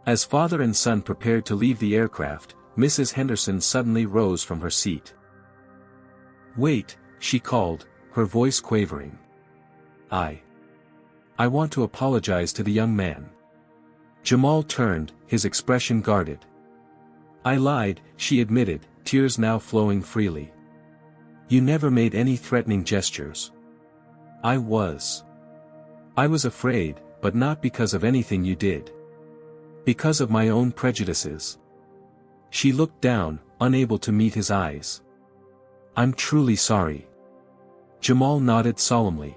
As father and son prepared to leave the aircraft, Mrs. Henderson suddenly rose from her seat. Wait, she called, her voice quavering. I want to apologize to the young man. Jamal turned, his expression guarded. I lied, she admitted, tears now flowing freely. You never made any threatening gestures. I was afraid, but not because of anything you did. Because of my own prejudices. She looked down, unable to meet his eyes. I'm truly sorry. Jamal nodded solemnly.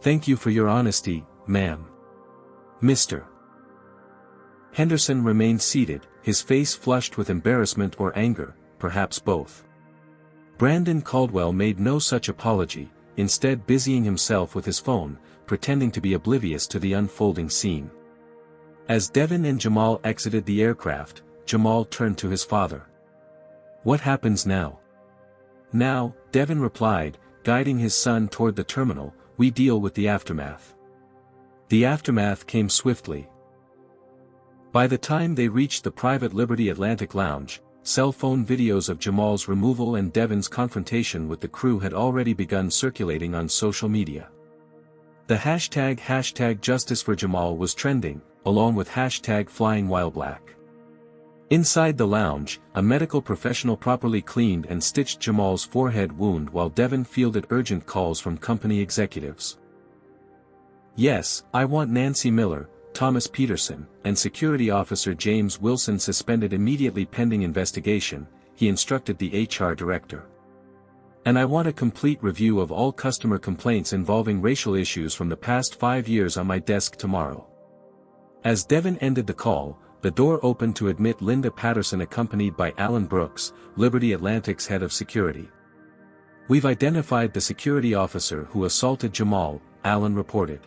Thank you for your honesty, ma'am. Mr. Henderson remained seated, his face flushed with embarrassment or anger, perhaps both. Brandon Caldwell made no such apology, instead busying himself with his phone, pretending to be oblivious to the unfolding scene. As Devin and Jamal exited the aircraft, Jamal turned to his father. What happens now? Now, Devin replied, guiding his son toward the terminal, we deal with the aftermath. The aftermath came swiftly. By the time they reached the private Liberty Atlantic lounge, cell phone videos of Jamal's removal and Devin's confrontation with the crew had already begun circulating on social media. The hashtag Justice for Jamal was trending, along with hashtag FlyingWhileBlack. Inside the lounge, a medical professional properly cleaned and stitched Jamal's forehead wound while Devin fielded urgent calls from company executives. Yes, I want Nancy Miller, Thomas Peterson, and security officer James Wilson suspended immediately pending investigation, he instructed the HR director. And I want a complete review of all customer complaints involving racial issues from the past 5 years on my desk tomorrow. As Devin ended the call, the door opened to admit Linda Patterson accompanied by Alan Brooks, Liberty Atlantic's head of security. We've identified the security officer who assaulted Jamal, Alan reported.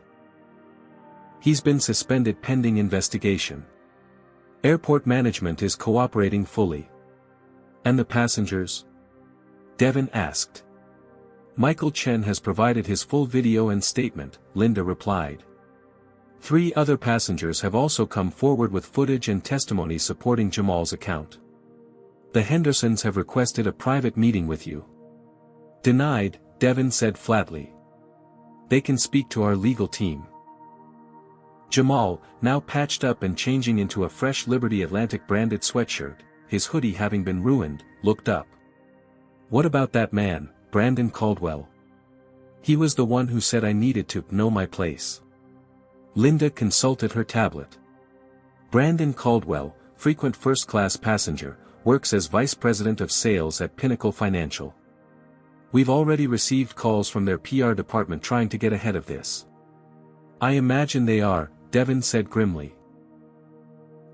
He's been suspended pending investigation. Airport management is cooperating fully. And the passengers? Devin asked. Michael Chen has provided his full video and statement, Linda replied. 3 other passengers have also come forward with footage and testimony supporting Jamal's account. The Hendersons have requested a private meeting with you. Denied, Devin said flatly. They can speak to our legal team. Jamal, now patched up and changing into a fresh Liberty Atlantic branded sweatshirt, his hoodie having been ruined, looked up. What about that man, Brandon Caldwell? He was the one who said I needed to know my place. Linda consulted her tablet. Brandon Caldwell, frequent first-class passenger, works as vice president of sales at Pinnacle Financial. We've already received calls from their PR department trying to get ahead of this. I imagine they are, Devin said grimly.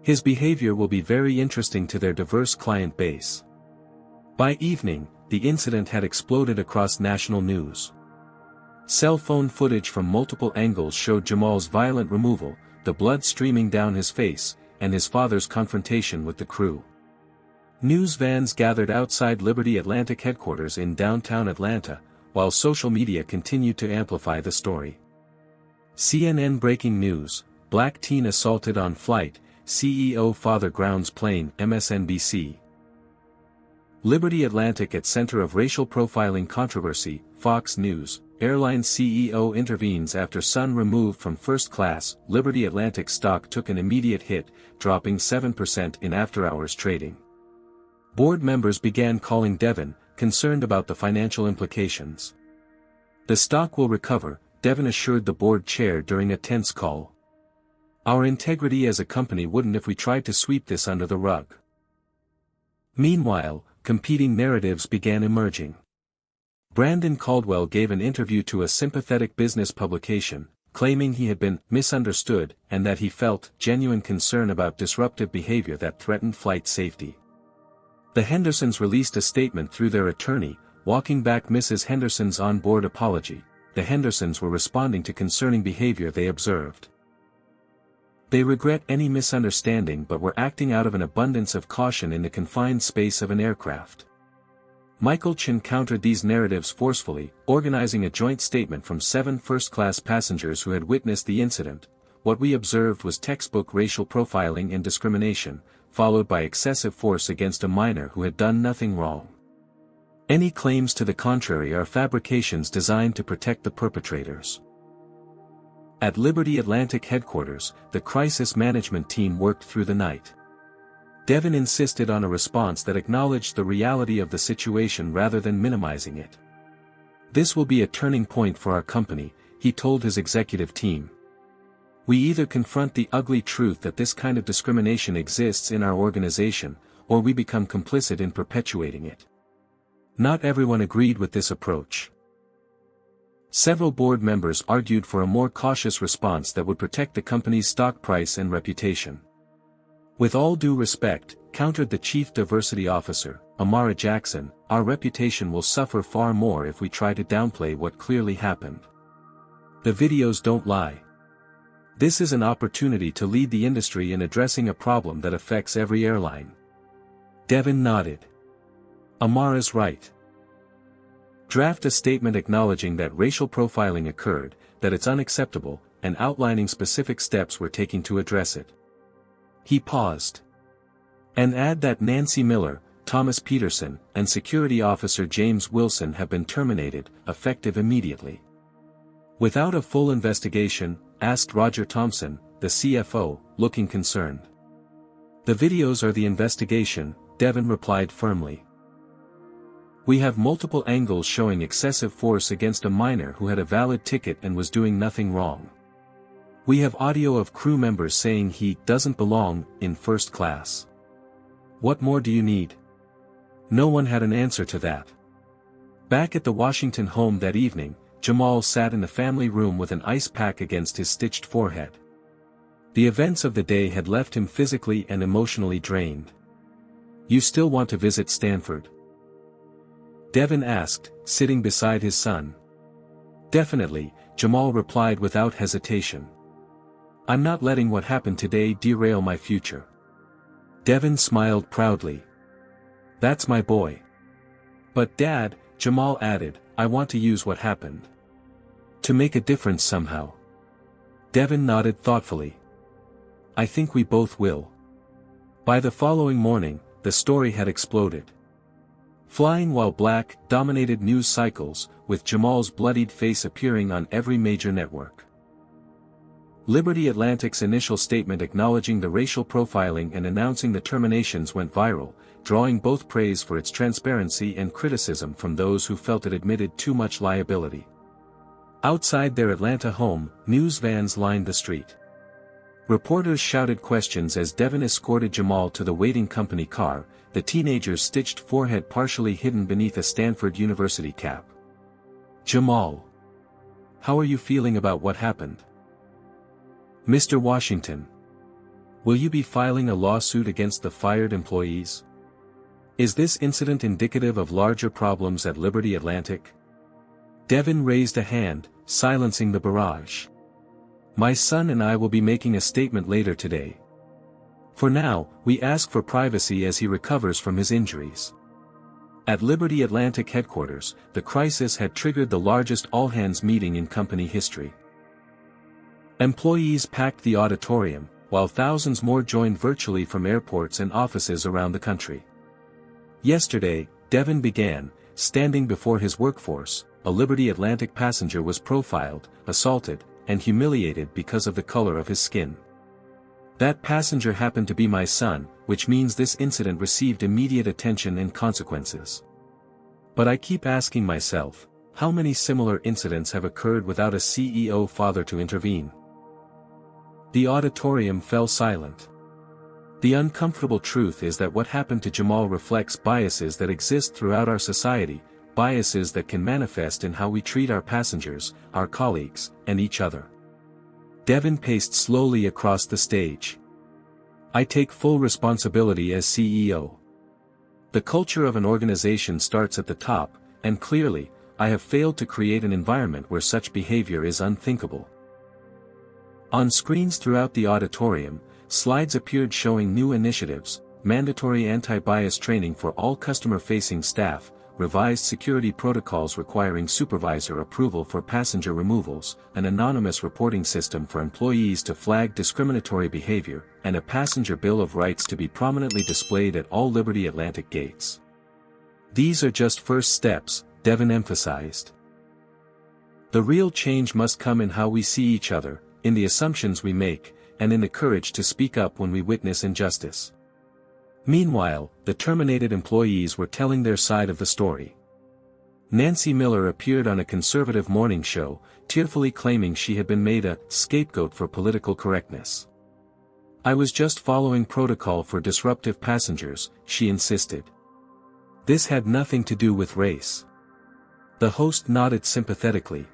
His behavior will be very interesting to their diverse client base. By evening, the incident had exploded across national news. Cell phone footage from multiple angles showed Jamal's violent removal, the blood streaming down his face, and his father's confrontation with the crew. News vans gathered outside Liberty Atlantic headquarters in downtown Atlanta, while social media continued to amplify the story. CNN breaking news, Black teen assaulted on flight, CEO father grounds plane, MSNBC. Liberty Atlantic at center of racial profiling controversy, Fox News, airline CEO intervenes after son removed from first class, Liberty Atlantic stock took an immediate hit, dropping 7% in after-hours trading. Board members began calling Devin, concerned about the financial implications. The stock will recover, Devin assured the board chair during a tense call. Our integrity as a company wouldn't if we tried to sweep this under the rug. Meanwhile, competing narratives began emerging. Brandon Caldwell gave an interview to a sympathetic business publication, claiming he had been misunderstood and that he felt genuine concern about disruptive behavior that threatened flight safety. The Hendersons released a statement through their attorney, walking back Mrs. Henderson's on-board apology, the Hendersons were responding to concerning behavior they observed. They regret any misunderstanding but were acting out of an abundance of caution in the confined space of an aircraft. Michael Chin countered these narratives forcefully, organizing a joint statement from 7 first-class passengers who had witnessed the incident. What we observed was textbook racial profiling and discrimination, followed by excessive force against a minor who had done nothing wrong. Any claims to the contrary are fabrications designed to protect the perpetrators. At Liberty Atlantic headquarters, the crisis management team worked through the night. Devin insisted on a response that acknowledged the reality of the situation rather than minimizing it. "This will be a turning point for our company," he told his executive team. "We either confront the ugly truth that this kind of discrimination exists in our organization, or we become complicit in perpetuating it." Not everyone agreed with this approach. Several board members argued for a more cautious response that would protect the company's stock price and reputation. "With all due respect," countered the chief diversity officer, Amara Jackson, "our reputation will suffer far more if we try to downplay what clearly happened. The videos don't lie. This is an opportunity to lead the industry in addressing a problem that affects every airline." Devin nodded. "Amara's right. Draft a statement acknowledging that racial profiling occurred, that it's unacceptable, and outlining specific steps we're taking to address it." He paused. "And add that Nancy Miller, Thomas Peterson, and security officer James Wilson have been terminated, effective immediately." "Without a full investigation?" asked Roger Thompson, the CFO, looking concerned. "The videos are the investigation," Devin replied firmly. "We have multiple angles showing excessive force against a minor who had a valid ticket and was doing nothing wrong. We have audio of crew members saying he doesn't belong in first class. What more do you need?" No one had an answer to that. Back at the Washington home that evening, Jamal sat in the family room with an ice pack against his stitched forehead. The events of the day had left him physically and emotionally drained. "You still want to visit Stanford?" Devin asked, sitting beside his son. "Definitely," Jamal replied without hesitation. "I'm not letting what happened today derail my future." Devin smiled proudly. "That's my boy." "But Dad," Jamal added, "I want to use what happened to make a difference somehow." Devin nodded thoughtfully. "I think we both will." By the following morning, the story had exploded. Flying While Black dominated news cycles, with Jamal's bloodied face appearing on every major network. Liberty Atlantic's initial statement acknowledging the racial profiling and announcing the terminations went viral, drawing both praise for its transparency and criticism from those who felt it admitted too much liability. Outside their Atlanta home, news vans lined the street. Reporters shouted questions as Devin escorted Jamal to the waiting company car, the teenager's stitched forehead partially hidden beneath a Stanford University cap. "Jamal. How are you feeling about what happened?" "Mr. Washington. Will you be filing a lawsuit against the fired employees? Is this incident indicative of larger problems at Liberty Atlantic?" Devin raised a hand, silencing the barrage. "My son and I will be making a statement later today. For now, we ask for privacy as he recovers from his injuries." At Liberty Atlantic headquarters, the crisis had triggered the largest all-hands meeting in company history. Employees packed the auditorium, while thousands more joined virtually from airports and offices around the country. Yesterday, Devin began, standing before his workforce, a Liberty Atlantic passenger was profiled, assaulted, and humiliated because of the color of his skin. That passenger happened to be my son, which means this incident received immediate attention and consequences. But I keep asking myself, how many similar incidents have occurred without a CEO father to intervene? The auditorium fell silent. The uncomfortable truth is that what happened to Jamal reflects biases that exist throughout our society, biases that can manifest in how we treat our passengers, our colleagues, and each other. Devin paced slowly across the stage. "I take full responsibility as CEO. The culture of an organization starts at the top, and clearly, I have failed to create an environment where such behavior is unthinkable. On screens throughout the auditorium, slides appeared showing new initiatives: mandatory anti-bias training for all customer-facing staff, revised security protocols requiring supervisor approval for passenger removals, an anonymous reporting system for employees to flag discriminatory behavior, and a passenger Bill of Rights to be prominently displayed at all Liberty Atlantic gates. These are just first steps, Devon emphasized. The real change must come in how we see each other, in the assumptions we make, and in the courage to speak up when we witness injustice. Meanwhile, the terminated employees were telling their side of the story. Nancy Miller appeared on a conservative morning show, tearfully claiming she had been made a scapegoat for political correctness. "I was just following protocol for disruptive passengers," she insisted. This had nothing to do with race. The host nodded sympathetically.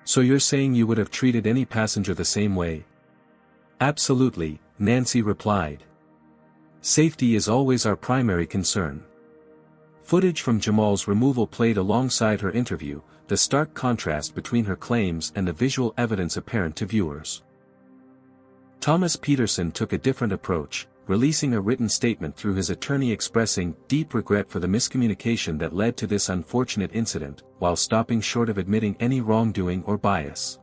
"So you're saying you would have treated any passenger the same way?" "Absolutely," Nancy replied. "Safety is always our primary concern." Footage from Jamal's removal played alongside her interview, the stark contrast between her claims and the visual evidence apparent to viewers. Thomas Peterson took a different approach, releasing a written statement through his attorney expressing deep regret for the miscommunication that led to this unfortunate incident, while stopping short of admitting any wrongdoing or bias.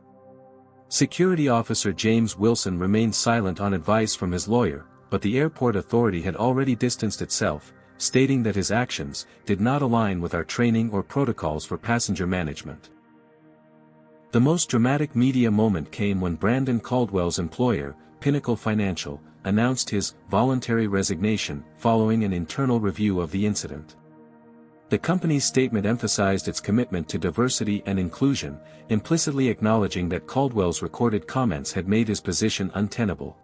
Security Officer James Wilson remained silent on advice from his lawyer, but the airport authority had already distanced itself, stating that his actions did not align with our training or protocols for passenger management. The most dramatic media moment came when Brandon Caldwell's employer, Pinnacle Financial, announced his voluntary resignation following an internal review of the incident. The company's statement emphasized its commitment to diversity and inclusion, implicitly acknowledging that Caldwell's recorded comments had made his position untenable.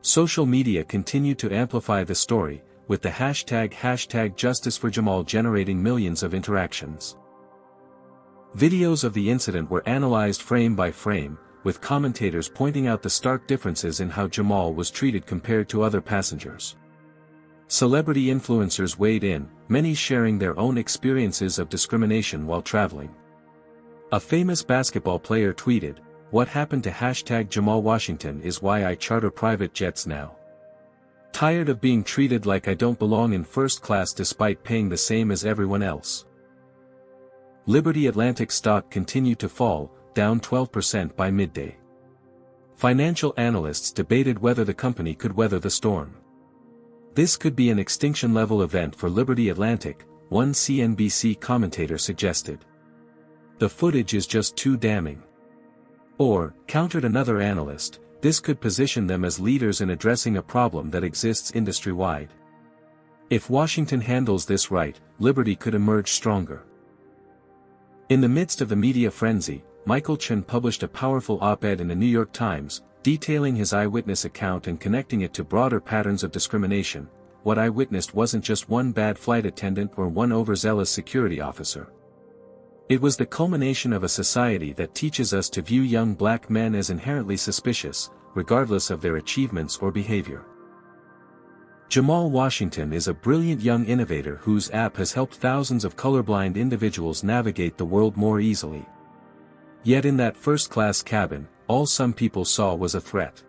Social media continued to amplify the story, with the hashtag #JusticeForJamal generating millions of interactions. Videos of the incident were analyzed frame by frame, with commentators pointing out the stark differences in how Jamal was treated compared to other passengers. Celebrity influencers weighed in, many sharing their own experiences of discrimination while traveling. A famous basketball player tweeted, "What happened to Jamal Washington is why I charter private jets now. Tired of being treated like I don't belong in first class despite paying the same as everyone else." Liberty Atlantic stock continued to fall, down 12% by midday. Financial analysts debated whether the company could weather the storm. This could be an extinction-level event for Liberty Atlantic, one CNBC commentator suggested. "The footage is just too damning." Or, countered another analyst, this could position them as leaders in addressing a problem that exists industry-wide. If Washington handles this right, Liberty could emerge stronger. In the midst of the media frenzy, Michael Chen published a powerful op-ed in the New York Times, detailing his eyewitness account and connecting it to broader patterns of discrimination. What I witnessed wasn't just one bad flight attendant or one overzealous security officer. It was the culmination of a society that teaches us to view young black men as inherently suspicious, regardless of their achievements or behavior. Jamal Washington is a brilliant young innovator whose app has helped thousands of colorblind individuals navigate the world more easily. Yet in that first-class cabin, all some people saw was a threat.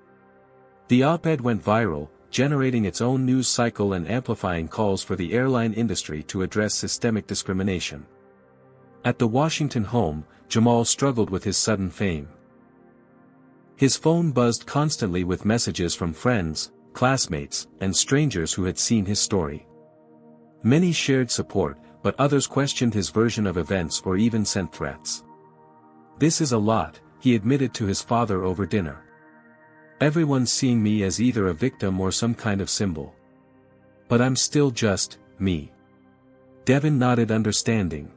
The op-ed went viral, generating its own news cycle and amplifying calls for the airline industry to address systemic discrimination. At the Washington home, Jamal struggled with his sudden fame. His phone buzzed constantly with messages from friends, classmates, and strangers who had seen his story. Many shared support, but others questioned his version of events or even sent threats. "This is a lot," he admitted to his father over dinner. "Everyone's seeing me as either a victim or some kind of symbol. But I'm still just me." Devon nodded understanding.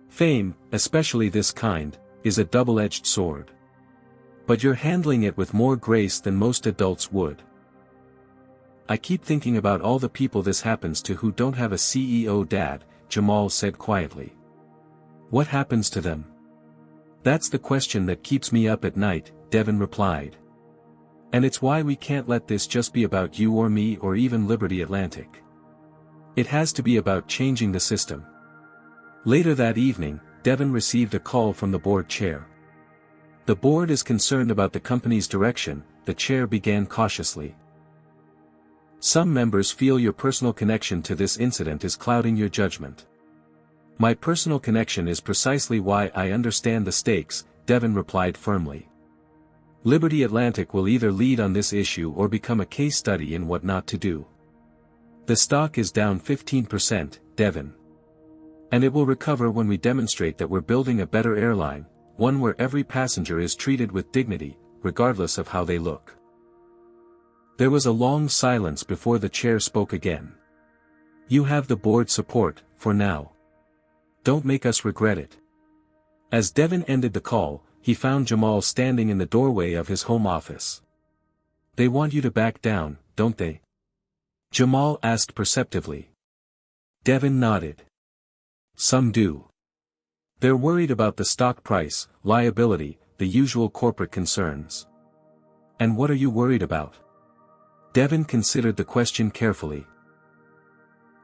Fame, especially this kind, is a double-edged sword. But you're handling it with more grace than most adults would. "I keep thinking about all the people this happens to who don't have a CEO dad," Jamal said quietly. "What happens to them? That's the question that keeps me up at night," Devon replied. "And it's why we can't let this just be about you or me or even Liberty Atlantic. It has to be about changing the system. Later that evening, Devon received a call from the board chair. The board is concerned about the company's direction, the chair began cautiously. Some members feel your personal connection to this incident is clouding your judgment. My personal connection is precisely why I understand the stakes, Devon replied firmly. Liberty Atlantic will either lead on this issue or become a case study in what not to do. The stock is down 15%, Devon. And it will recover when we demonstrate that we're building a better airline, one where every passenger is treated with dignity, regardless of how they look. There was a long silence before the chair spoke again. You have the board's support, for now. Don't make us regret it. As Devon ended the call, he found Jamal standing in the doorway of his home office. They want you to back down, don't they? Jamal asked perceptively. Devon nodded. Some do. They're worried about the stock price, liability, the usual corporate concerns. And what are you worried about? Devon considered the question carefully.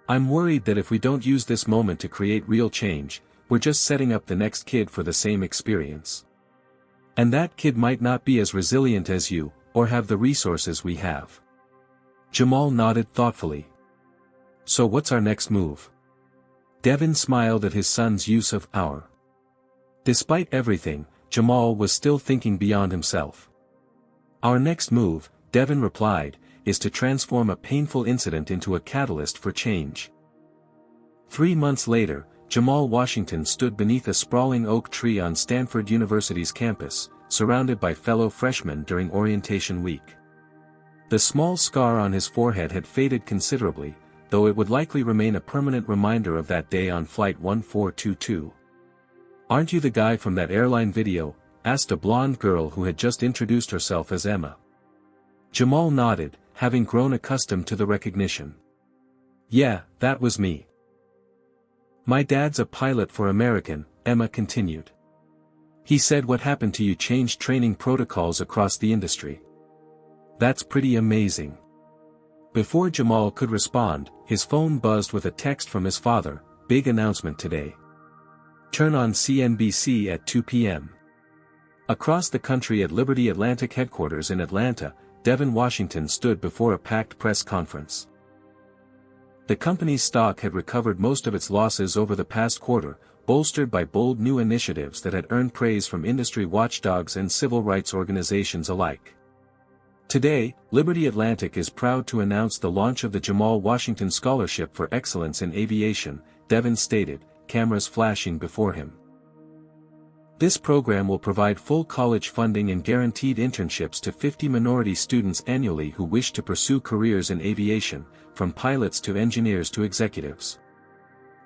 I'm worried that if we don't use this moment to create real change, we're just setting up the next kid for the same experience. And that kid might not be as resilient as you, or have the resources we have. Jamal nodded thoughtfully. So what's our next move? Devon smiled at his son's use of "our." Despite everything, Jamal was still thinking beyond himself. Our next move, Devon replied, is to transform a painful incident into a catalyst for change. 3 months later, Jamal Washington stood beneath a sprawling oak tree on Stanford University's campus, surrounded by fellow freshmen during orientation week. The small scar on his forehead had faded considerably, though it would likely remain a permanent reminder of that day on Flight 1422. Aren't you the guy from that airline video? Asked a blonde girl who had just introduced herself as Emma. Jamal nodded, having grown accustomed to the recognition. Yeah, that was me. My dad's a pilot for American, Emma continued. He said what happened to you changed training protocols across the industry. That's pretty amazing. Before Jamal could respond, his phone buzzed with a text from his father, big announcement today. Turn on CNBC at 2 p.m. Across the country at Liberty Atlantic headquarters in Atlanta, Devon Washington stood before a packed press conference. The company's stock had recovered most of its losses over the past quarter, bolstered by bold new initiatives that had earned praise from industry watchdogs and civil rights organizations alike. Today, Liberty Atlantic is proud to announce the launch of the Jamal Washington Scholarship for Excellence in Aviation, Devon stated, cameras flashing before him. This program will provide full college funding and guaranteed internships to 50 minority students annually who wish to pursue careers in aviation, from pilots to engineers to executives.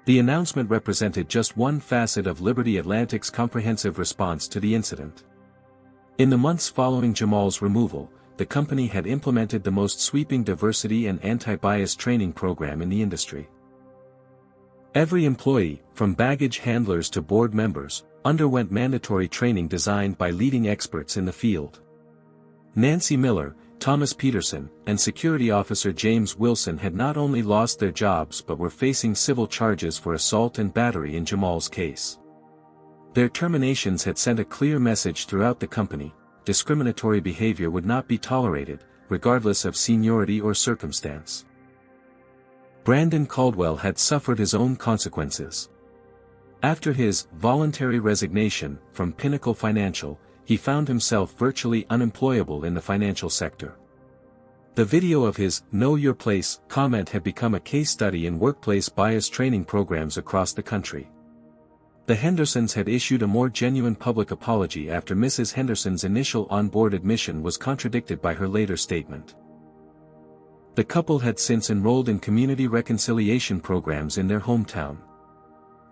The announcement represented just one facet of Liberty Atlantic's comprehensive response to the incident. In the months following Jamal's removal, the company had implemented the most sweeping diversity and anti-bias training program in the industry. Every employee, from baggage handlers to board members, underwent mandatory training designed by leading experts in the field. Nancy Miller, Thomas Peterson, and security officer James Wilson had not only lost their jobs but were facing civil charges for assault and battery in Jamal's case. Their terminations had sent a clear message throughout the company: discriminatory behavior would not be tolerated, regardless of seniority or circumstance. Brandon Caldwell had suffered his own consequences. After his voluntary resignation from Pinnacle Financial, he found himself virtually unemployable in the financial sector. The video of his "Know Your Place" comment had become a case study in workplace bias training programs across the country. The Hendersons had issued a more genuine public apology after Mrs. Henderson's initial on-board admission was contradicted by her later statement. The couple had since enrolled in community reconciliation programs in their hometown.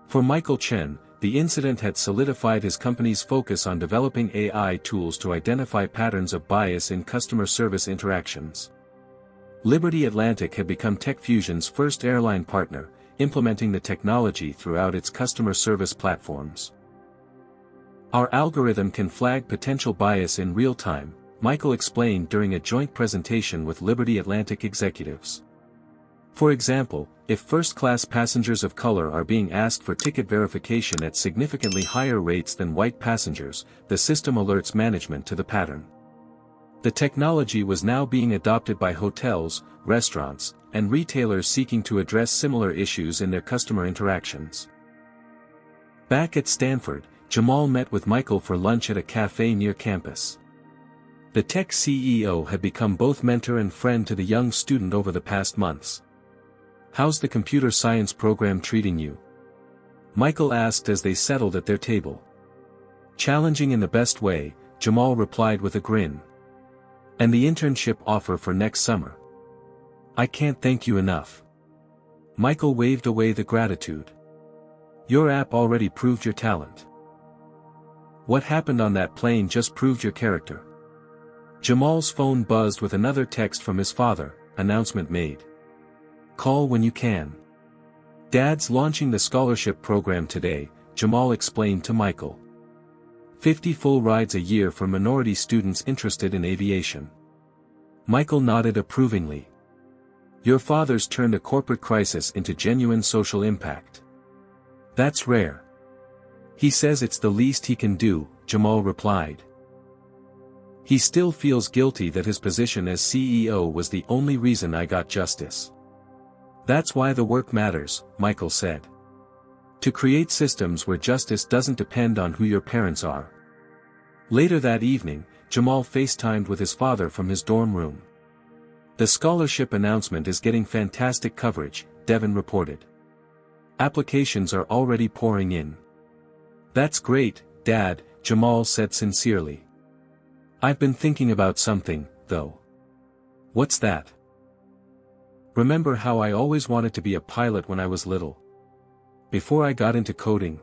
For Michael Chen, the incident had solidified his company's focus on developing AI tools to identify patterns of bias in customer service interactions. Liberty Atlantic had become TechFusion's first airline partner, implementing the technology throughout its customer service platforms. Our algorithm can flag potential bias in real time, Michael explained during a joint presentation with Liberty Atlantic executives. For example, if first-class passengers of color are being asked for ticket verification at significantly higher rates than white passengers, the system alerts management to the pattern. The technology was now being adopted by hotels, restaurants, and retailers seeking to address similar issues in their customer interactions. Back at Stanford, Jamal met with Michael for lunch at a cafe near campus. The tech CEO had become both mentor and friend to the young student over the past months. "How's the computer science program treating you?" Michael asked as they settled at their table. "Challenging in the best way," Jamal replied with a grin. "And the internship offer for next summer? I can't thank you enough." Michael waved away the gratitude. "Your app already proved your talent. What happened on that plane just proved your character." Jamal's phone buzzed with another text from his father, announcement made. "Call when you can. Dad's launching the scholarship program today," Jamal explained to Michael. 50 full rides a year for minority students interested in aviation. Michael nodded approvingly. "Your father's turned a corporate crisis into genuine social impact. That's rare." "He says it's the least he can do," Jamal replied. "He still feels guilty that his position as CEO was the only reason I got justice. That's why the work matters," Michael said. "To create systems where justice doesn't depend on who your parents are." Later that evening, Jamal FaceTimed with his father from his dorm room. "The scholarship announcement is getting fantastic coverage," Devin reported. "Applications are already pouring in." "That's great, Dad," Jamal said sincerely. "I've been thinking about something, though." "What's that?" "Remember how I always wanted to be a pilot when I was little? Before I got into coding?"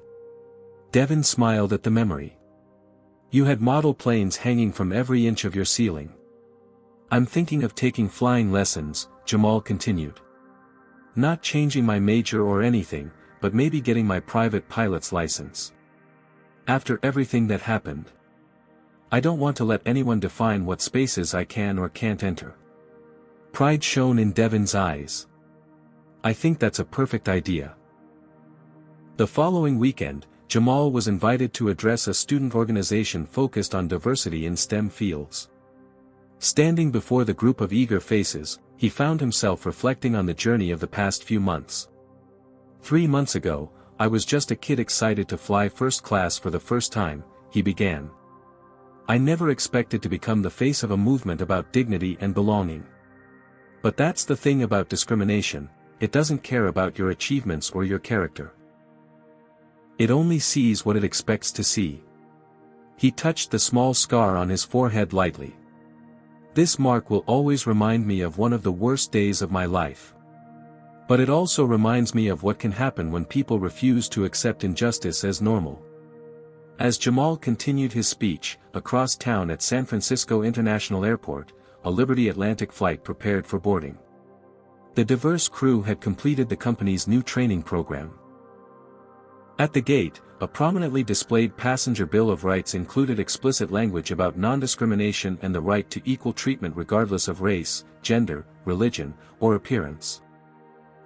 Devin smiled at the memory. "You had model planes hanging from every inch of your ceiling." "I'm thinking of taking flying lessons," Jamal continued. "Not changing my major or anything, but maybe getting my private pilot's license. After everything that happened. I don't want to let anyone define what spaces I can or can't enter." Pride shone in Devin's eyes. "I think that's a perfect idea." The following weekend, Jamal was invited to address a student organization focused on diversity in STEM fields. Standing before the group of eager faces, he found himself reflecting on the journey of the past few months. 3 months ago, I was just a kid excited to fly first class for the first time," he began. "I never expected to become the face of a movement about dignity and belonging. But that's the thing about discrimination, it doesn't care about your achievements or your character. It only sees what it expects to see." He touched the small scar on his forehead lightly. "This mark will always remind me of one of the worst days of my life. But it also reminds me of what can happen when people refuse to accept injustice as normal." As Jamal continued his speech, across town at San Francisco International Airport, a Liberty Atlantic flight prepared for boarding. The diverse crew had completed the company's new training program. At the gate, a prominently displayed passenger Bill of Rights included explicit language about non-discrimination and the right to equal treatment regardless of race, gender, religion, or appearance.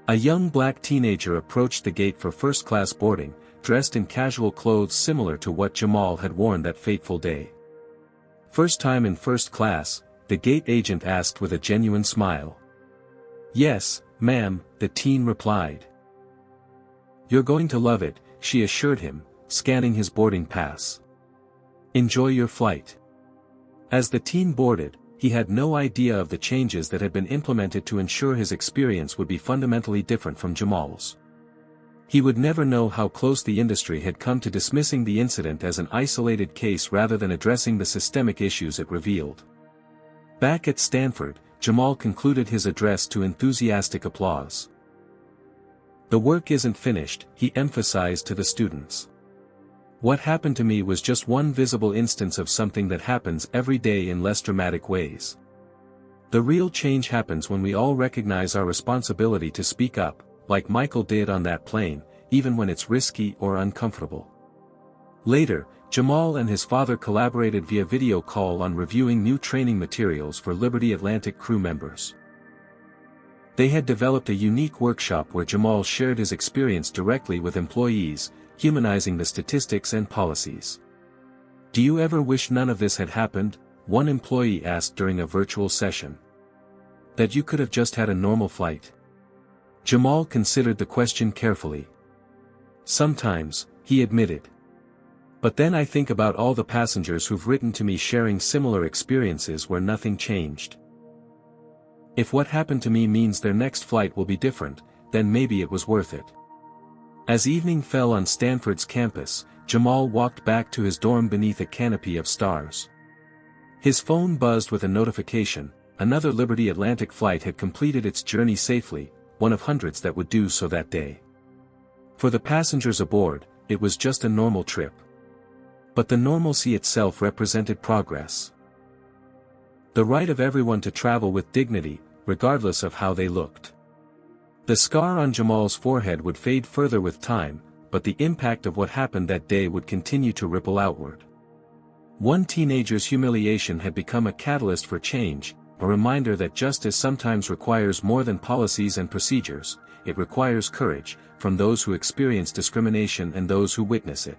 A young black teenager approached the gate for first-class boarding, dressed in casual clothes similar to what Jamal had worn that fateful day. "First time in first class?" the gate agent asked with a genuine smile. "Yes, ma'am," the teen replied. "You're going to love it," she assured him, scanning his boarding pass. "Enjoy your flight." As the teen boarded, he had no idea of the changes that had been implemented to ensure his experience would be fundamentally different from Jamal's. He would never know how close the industry had come to dismissing the incident as an isolated case rather than addressing the systemic issues it revealed. Back at Stanford, Jamal concluded his address to enthusiastic applause. "The work isn't finished," he emphasized to the students. "What happened to me was just one visible instance of something that happens every day in less dramatic ways. The real change happens when we all recognize our responsibility to speak up, like Michael did on that plane, even when it's risky or uncomfortable." Later, Jamal and his father collaborated via video call on reviewing new training materials for Liberty Atlantic crew members. They had developed a unique workshop where Jamal shared his experience directly with employees, humanizing the statistics and policies. "Do you ever wish none of this had happened?" one employee asked during a virtual session. "That you could have just had a normal flight?" Jamal considered the question carefully. "Sometimes," he admitted. "But then I think about all the passengers who've written to me sharing similar experiences where nothing changed. If what happened to me means their next flight will be different, then maybe it was worth it." As evening fell on Stanford's campus, Jamal walked back to his dorm beneath a canopy of stars. His phone buzzed with a notification. Another Liberty Atlantic flight had completed its journey safely, one of hundreds that would do so that day. For the passengers aboard, it was just a normal trip. But the normalcy itself represented progress. The right of everyone to travel with dignity, regardless of how they looked. The scar on Jamal's forehead would fade further with time, but the impact of what happened that day would continue to ripple outward. One teenager's humiliation had become a catalyst for change, a reminder that justice sometimes requires more than policies and procedures. It requires courage, from those who experience discrimination and those who witness it.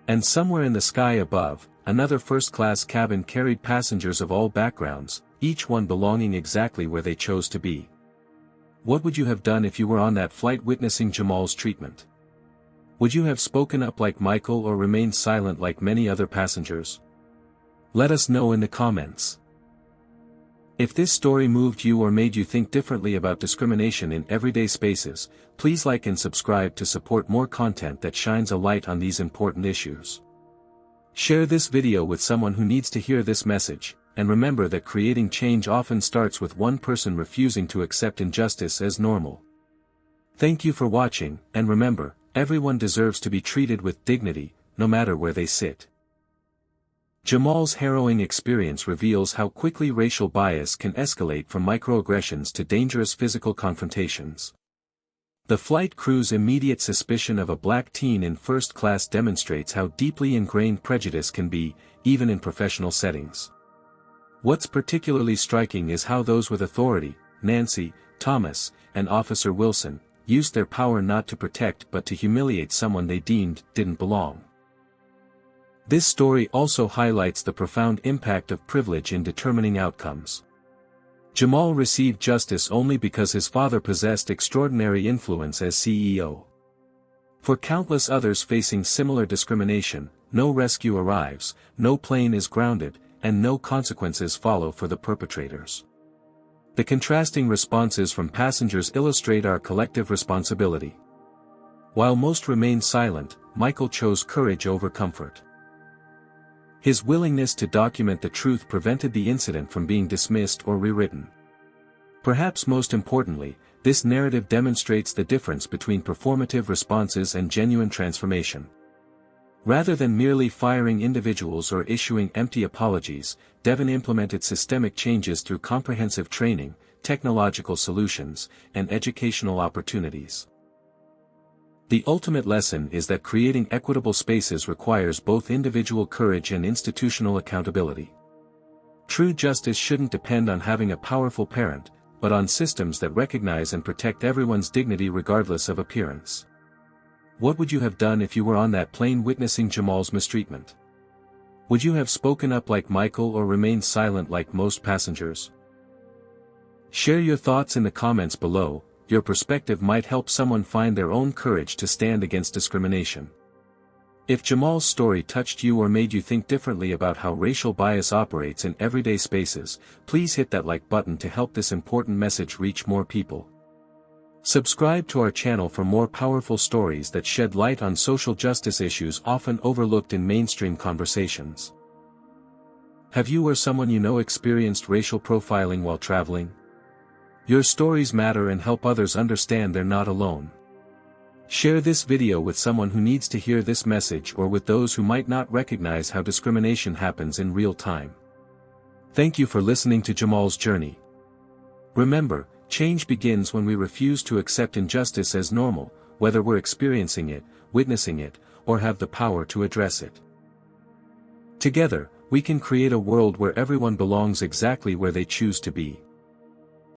And somewhere in the sky above, another first-class cabin carried passengers of all backgrounds, each one belonging exactly where they chose to be. What would you have done if you were on that flight witnessing Jamal's treatment? Would you have spoken up like Michael or remained silent like many other passengers? Let us know in the comments. If this story moved you or made you think differently about discrimination in everyday spaces, please like and subscribe to support more content that shines a light on these important issues. Share this video with someone who needs to hear this message, and remember that creating change often starts with one person refusing to accept injustice as normal. Thank you for watching, and remember, everyone deserves to be treated with dignity, no matter where they sit. Jamal's harrowing experience reveals how quickly racial bias can escalate from microaggressions to dangerous physical confrontations. The flight crew's immediate suspicion of a black teen in first class demonstrates how deeply ingrained prejudice can be, even in professional settings. What's particularly striking is how those with authority, Nancy, Thomas, and Officer Wilson, used their power not to protect but to humiliate someone they deemed didn't belong. This story also highlights the profound impact of privilege in determining outcomes. Jamal received justice only because his father possessed extraordinary influence as CEO. For countless others facing similar discrimination, no rescue arrives, no plane is grounded, and no consequences follow for the perpetrators. The contrasting responses from passengers illustrate our collective responsibility. While most remained silent, Michael chose courage over comfort. His willingness to document the truth prevented the incident from being dismissed or rewritten. Perhaps most importantly, this narrative demonstrates the difference between performative responses and genuine transformation. Rather than merely firing individuals or issuing empty apologies, Devon implemented systemic changes through comprehensive training, technological solutions, and educational opportunities. The ultimate lesson is that creating equitable spaces requires both individual courage and institutional accountability. True justice shouldn't depend on having a powerful parent, but on systems that recognize and protect everyone's dignity regardless of appearance. What would you have done if you were on that plane witnessing Jamal's mistreatment? Would you have spoken up like Michael or remained silent like most passengers? Share your thoughts in the comments below. Your perspective might help someone find their own courage to stand against discrimination. If Jamal's story touched you or made you think differently about how racial bias operates in everyday spaces, please hit that like button to help this important message reach more people. Subscribe to our channel for more powerful stories that shed light on social justice issues often overlooked in mainstream conversations. Have you or someone you know experienced racial profiling while traveling? Your stories matter and help others understand they're not alone. Share this video with someone who needs to hear this message or with those who might not recognize how discrimination happens in real time. Thank you for listening to Jamal's journey. Remember, change begins when we refuse to accept injustice as normal, whether we're experiencing it, witnessing it, or have the power to address it. Together, we can create a world where everyone belongs exactly where they choose to be.